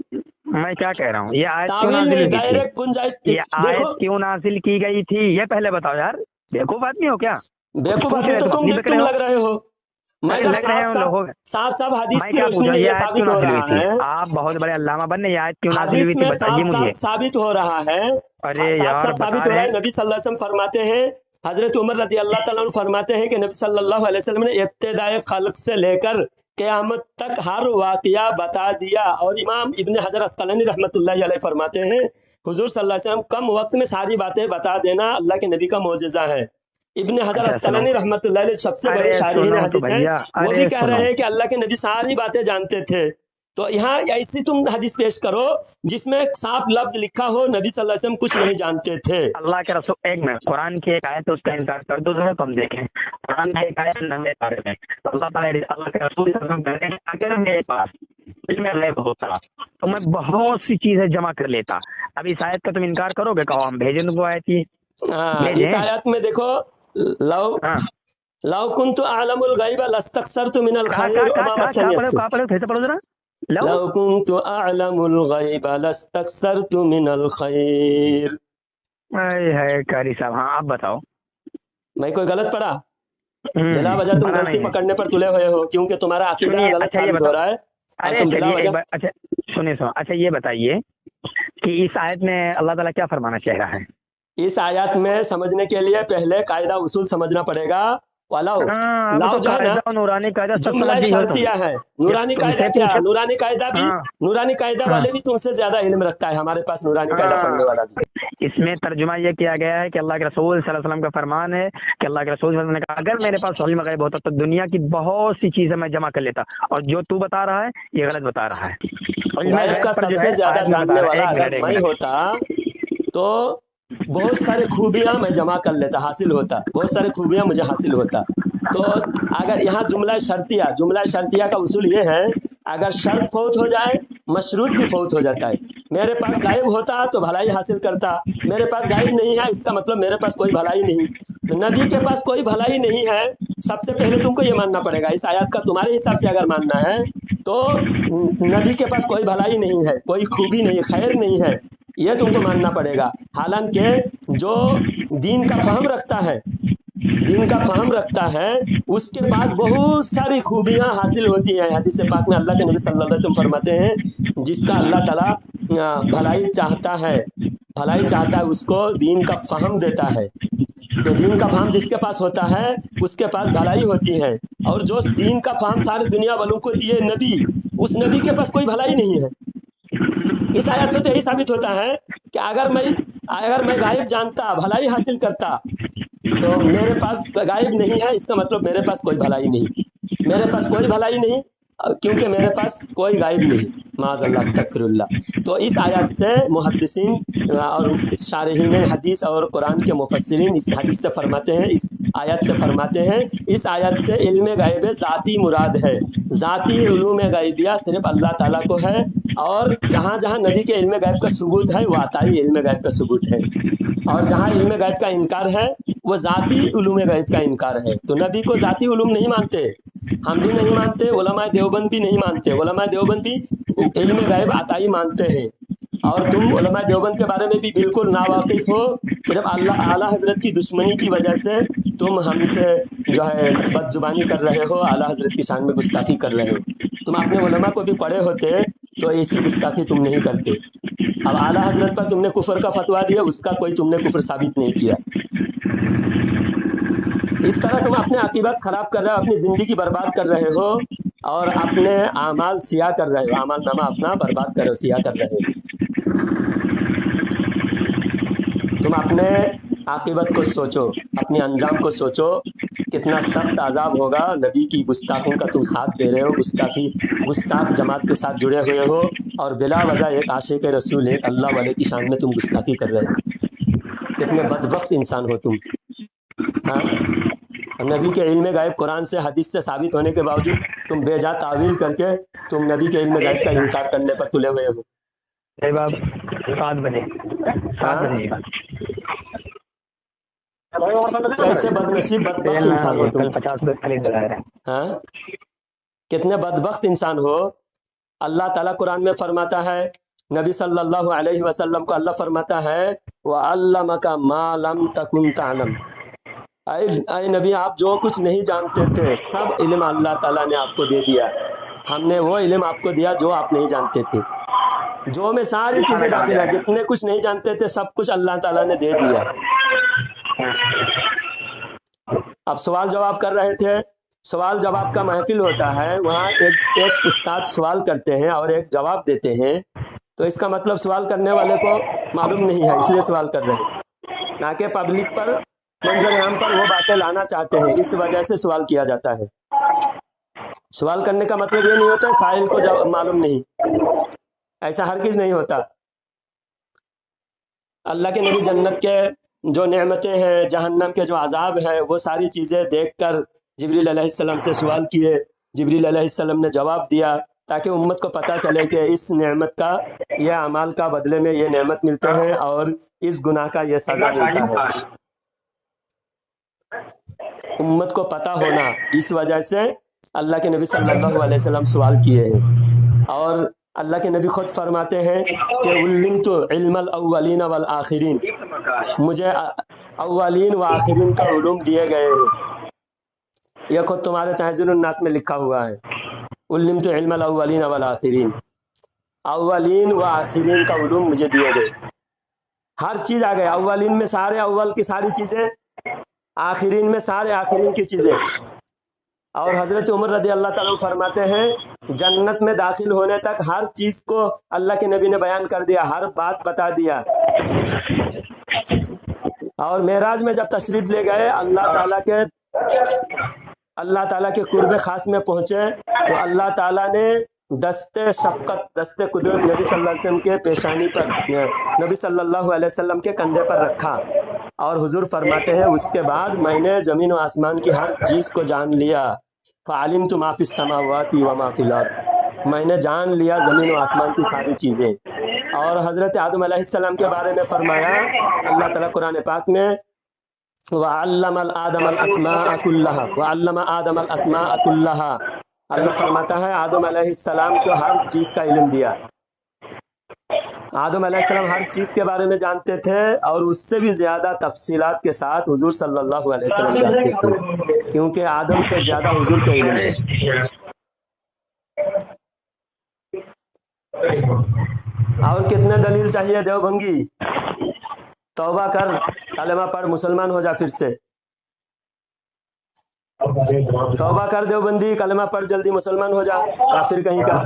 میں کیا کہہ رہا ہوں، یہ آیت کیوں تعویل نازل نہیں، ہوئی تھی؟ ڈائریکٹ گنجائش. یہ دیکھو آیت کیوں نازل کی گئی تھی یہ پہلے بتاؤ یار، بیوقوف آدمی ہو کیا؟ بیوقوف پوچھ آدمی رہے تو تم تم اپنی بک تم رہے ہو؟ لگ رہے ہو. میں ارے جب لگ رہے ہو لوگوں صاف حدیث میں کی کیا روشنی پوچھا میں یہ یہ آیت کیوں ثابت ہو نازل ہوئی رہا تھی؟ ہے، آپ بہت بڑے علامہ بن یہ آیت کیوں نازل ہوئی حدیث تھی میں بتائیے صاف مجھے۔ صاف ثابت ہو رہا ہے. ارے صاف یار صاف ثابت بتا ہو رہا ہے. رہے نبی صلی اللہ علیہ وسلم فرماتے ہیں، حضرت عمر رضی اللہ تعالیٰ عنہ فرماتے ہیں کہ نبی صلی اللہ علیہ وسلم نے ابتدائے خلق سے لے کر قیامت تک ہر واقعہ بتا دیا. اور امام ابن حجر عسقلانی رحمۃ اللہ علیہ فرماتے ہیں حضور صلی اللہ علیہ وسلم کم وقت میں ساری باتیں بتا دینا اللہ کے نبی کا معجزہ ہے. ابن حجر اچھا سنو، عسقلانی رحمۃ اللہ علیہ سب سے بڑے ارے شارحین سنو تو حدیث ہیں، بھیا، وہ ارے بھی کہہ سنو رہے ہیں کہ اللہ کے نبی ساری باتیں جانتے تھے. تو یہاں ایسی تم حدیث پیش کرو جس میں صاف لفظ لکھا ہو نبی صلی اللہ علیہ وسلم کچھ نہیں جانتے تھے. اللہ کے رسول ایک منٹ، قرآن کی ایک آیت ہے اس کا انکار کر دو ذرا تو ہم دیکھیں. قرآن میں ایک آیت 90 پارے میں اللہ تعالیٰ اللہ کے رسول صلی اللہ علیہ وسلم کہتے ہیں اگر میرے پاس علم غیب ہوتا تو میں بہت سی چیزیں جمع کر لیتا. اب اس آیت کا تم انکار کرو گے؟ کہو ہم بھیجیں تم کو آیت کی اس آیات میں دیکھو، لو کنت اعلم الغیب لاستکثرت من الخیر وما مسنی السوء. کہاں پڑھو پھر سے پڑھو ذرا. لو کنت اعلم الغیب لاستکثرت من الخیر. ہے قاری صاحب، ہاں آپ بتاؤ. میں کوئی غلط پڑھا؟ بلا وجہ تم غلطی پکڑنے پر تلے ہوئے ہو کیونکہ تمہارا عقیدہ غلط ثابت ہو رہا ہے. ارے اچھا سنیں اچھا یہ بتائیے کہ اس آیت میں اللہ تعالیٰ کیا فرمانا چاہ رہا ہے؟ اس آیات میں سمجھنے کے لیے پہلے قاعدہ اصول سمجھنا پڑے گا. لاؤ جو ہے نا نورانی قاعدہ جملہ شرطیہ ہے. نورانی قاعدہ کیا ہے؟ نورانی قاعدہ بھی نورانی قاعدہ والے بھی تم سے زیادہ علم رکھتا ہے ہمارے پاس نورانی قاعدہ پڑھنے والا بھی. اس میں ترجمہ یہ کیا گیا ہے کہ اللہ کے رسول صلی اللہ علیہ وسلم کا فرمان ہے کہ اللہ کے رسول صلی اللہ علیہ وسلم نے کہا اگر میرے پاس علم غیب ہوتا تو دنیا کی بہت سی چیزیں میں جمع کر لیتا، اور جو تو بتا رہا ہے یہ غلط بتا رہا ہے. غیب کا سب سے زیادہ جاننے والا اگر میں ہوتا تو بہت سارے خوبیاں میں جمع کر لیتا، حاصل ہوتا، بہت سارے خوبیاں مجھے حاصل ہوتا. تو اگر یہاں جملہ شرطیہ کا اصول یہ ہے اگر شرط فوت ہو جائے مشروط بھی فوت ہو جاتا ہے. میرے پاس غائب ہوتا تو بھلائی حاصل کرتا، میرے پاس غائب نہیں ہے اس کا مطلب میرے پاس کوئی بھلائی نہیں. نبی کے پاس کوئی بھلائی نہیں ہے، سب سے پہلے تم کو یہ ماننا پڑے گا. اس آیات کا تمہارے حساب سے اگر ماننا ہے تو نبی کے پاس کوئی بھلائی نہیں ہے، کوئی خوبی نہیں، خیر نہیں ہے، یہ تم کو ماننا پڑے گا. حالانکہ جو دین کا فہم رکھتا ہے اس کے پاس بہت ساری خوبیاں حاصل ہوتی ہیں. حدیث پاک میں اللہ کے نبی صلی اللہ علیہ وسلم فرماتے ہیں جس کا اللہ تعالیٰ بھلائی چاہتا ہے اس کو دین کا فہم دیتا ہے. تو دین کا فہم جس کے پاس ہوتا ہے اس کے پاس بھلائی ہوتی ہے، اور جو دین کا فہم ساری دنیا والوں کو دیے نبی، اس نبی کے پاس کوئی بھلائی نہیں ہے. اس آیت سے تو یہی ثابت ہوتا ہے کہ اگر میں غائب جانتا، بھلائی حاصل کرتا تو میرے پاس غائب نہیں ہے اس کا مطلب میرے پاس کوئی بھلائی نہیں، کیونکہ میرے پاس کوئی غائب نہیں. معاذ اللہ، استغفر اللہ. تو اس آیات سے محدثین اور شارحین حدیث اور قرآن کے مفسرین اس حدیث سے فرماتے ہیں، اس آیات سے علم غیب ذاتی مراد ہے. ذاتی علوم غیبیہ صرف اللہ تعالیٰ کو ہے، اور جہاں جہاں نبی کے علم غیب کا ثبوت ہے وہ عطائی علم غیب کا ثبوت ہے، اور جہاں علم غیب کا انکار ہے وہ ذاتی علوم غیب کا انکار ہے. تو نبی کو ذاتی علوم نہیں مانتے، ہم بھی نہیں مانتے، علماء دیوبند بھی نہیں مانتے. علماء دیوبند بھی علم غیب عطائی مانتے ہیں، اور تم علماء دیوبند کے بارے میں بھی بالکل ناواقف ہو. صرف اعلیٰ حضرت کی دشمنی کی وجہ سے تم ہم سے جو ہے بد زبانی کر رہے ہو، اعلیٰ حضرت کی شان میں گستاخی کر رہے ہو. تم اپنے علماء کو بھی پڑھے ہوتے تو ایسی گستاخی تم نہیں کرتے. اب اعلیٰ حضرت پر تم نے کفر کا فتویٰ دیا، اس کا کوئی تم نے کفر ثابت نہیں کیا. اس طرح تم اپنے عاقبت خراب کر رہے ہو، اپنی زندگی برباد کر رہے ہو، اور اپنے اعمال سیاہ کر رہے ہو، اعمال نامہ اپنا برباد کر رہے ہو، سیاہ کر رہے ہو. تم اپنے عاقبت کو سوچو، اپنے انجام کو سوچو، کتنا سخت عذاب ہوگا. نبی کی گستاخوں کا تم ساتھ دے رہے ہو، گستاخ جماعت کے ساتھ جڑے ہوئے ہو، اور بلا وجہ ایک عاشق رسول، ایک اللہ والے کی شان میں تم گستاخی کر رہے ہو. कितने बदबख्त इंसान हो तुम। हाँ, नबी के इल्म गायब कुरान से हदीस से साबित होने के बावजूद तुम बेजा तावील करके तुम नबी के इल्म गायब का इनकार करने पर तुले हुए हो। बाब 7 बजे कैसे बदनसीब बदबख्त इंसान हो तुम। 50 रुपये खरीद रहा है। हाँ, कितने बदबख्त इंसान हो। अल्लाह ताला कुरान में फरमाता है, नबी सल्लल्लाहु अलैहि वसल्लम को अल्लाह फरमाता है व अल्लमका मा लम तकुन तालम। ऐ नबी, आप जो कुछ नहीं जानते थे सब इल्म अल्लाह ताला ने आपको दे दिया। हमने वो इल्म आपको दिया जो आप नहीं जानते थे। जो में सारी चीजें दाखिल है, जितने कुछ नहीं जानते थे सब कुछ अल्लाह ताला ने दे दिया। अब सवाल जवाब कर रहे थे, सवाल जवाब का महफिल होता है, वहाँ एक उस्ताद सवाल करते हैं और एक जवाब देते हैं, तो इसका मतलब सवाल करने वाले को मालूम नहीं है इसलिए सवाल कर रहे हैं, ना कि पब्लिक पर मंजर आम पर वो बातें लाना चाहते हैं, इस वजह से सवाल किया जाता है। सवाल करने का मतलब ये नहीं होता है साहिल को मालूम नहीं, ऐसा हरगिज नहीं होता। अल्लाह के नबी जन्नत के जो नेमतें हैं, जहन्नम के जो अजाब है, वो सारी चीज़ें देखकर जिब्रील अलैहिस्सलाम से सवाल किए। जिब्रील अलैहिस्सलाम ने जवाब दिया ताकि उम्मत को पता चले कि इस नेमत का, यह अमाल का बदले में ये नेमत मिलते हैं और इस गुनाह का ये सजा मिलता है। उम्मत को पता होना, इस वजह से अल्लाह के नबी सल्लल्लाहु अलैहि वसल्लम सवाल किए हैं। और अल्लाह के नबी खुद फरमाते हैं कि उल्लिमतु इल्मल अव्वलीन वल आखिरीन, मुझे अव्वलीन व आखिरीन का उलूम दिए गए हैं। यह खुद तुम्हारे तहज़ीरुन नास में लिखा हुआ है, उल्लिमतु इल्मल अव्वलीन वल आखिरीन, अव्वलीन व आखिरीन का उलूम मुझे दिए गए। हर चीज़ आ गए, अव्वलीन में सारे अव्वल की सारी चीज़ें, आखिरीन में सारे आखिरीन की चीज़ें। और हजरत उमर रदी अल्लाह ताला फरमाते हैं जन्नत में दाखिल होने तक हर चीज को अल्लाह के नबी ने बयान कर दिया, हर बात बता दिया। और मेराज में जब तशरीफ ले गए, अल्लाह ताला के कुर्ब खास में पहुंचे तो अल्लाह ताला ने दस्ते शफकत, दस्ते कुदरत नबी सल्लल्लाहु अलैहि वसल्लम के पेशानी पर, नबी सल्लल्लाहु अलैहि वसल्लम के कंधे पर रखा और हुजूर फरमाते हैं उसके बाद मैंने जमीन और आसमान की हर चीज को जान लिया। फ़अलिमतु मा फ़िस समावाति व मा फ़िल अर्द, मैंने जान लिया जमीन और आसमान की सारी चीजें। और हजरत आदम अलैहिस्सलाम के बारे में फरमाया अल्लाह ताला कुरान पाक में वअल्लमल आदमल अस्माअ कुल्लहा, वअल्लम आदमल अस्माअ कुल्लहा, अल्लाह फरमाता है आदम अलैहिस्सलाम को हर चीज का इल्म दिया। आदम अलैहिस्सलाम हर चीज के बारे में जानते थे और उससे भी ज्यादा तफसीलात के साथ हुजूर सल्लल्लाहु अलैहि वसल्लम जानते थे, क्योंकि आदम से ज्यादा हुजूर को इल्म है। और कितने दलील चाहिए देवभंगी, तौबा कर, कलमा पढ़, मुसलमान हो जा फिर से। तौबा कर देवबंदी, कलमा पढ़, जल्दी मुसलमान हो जा, काफिर कहीं का।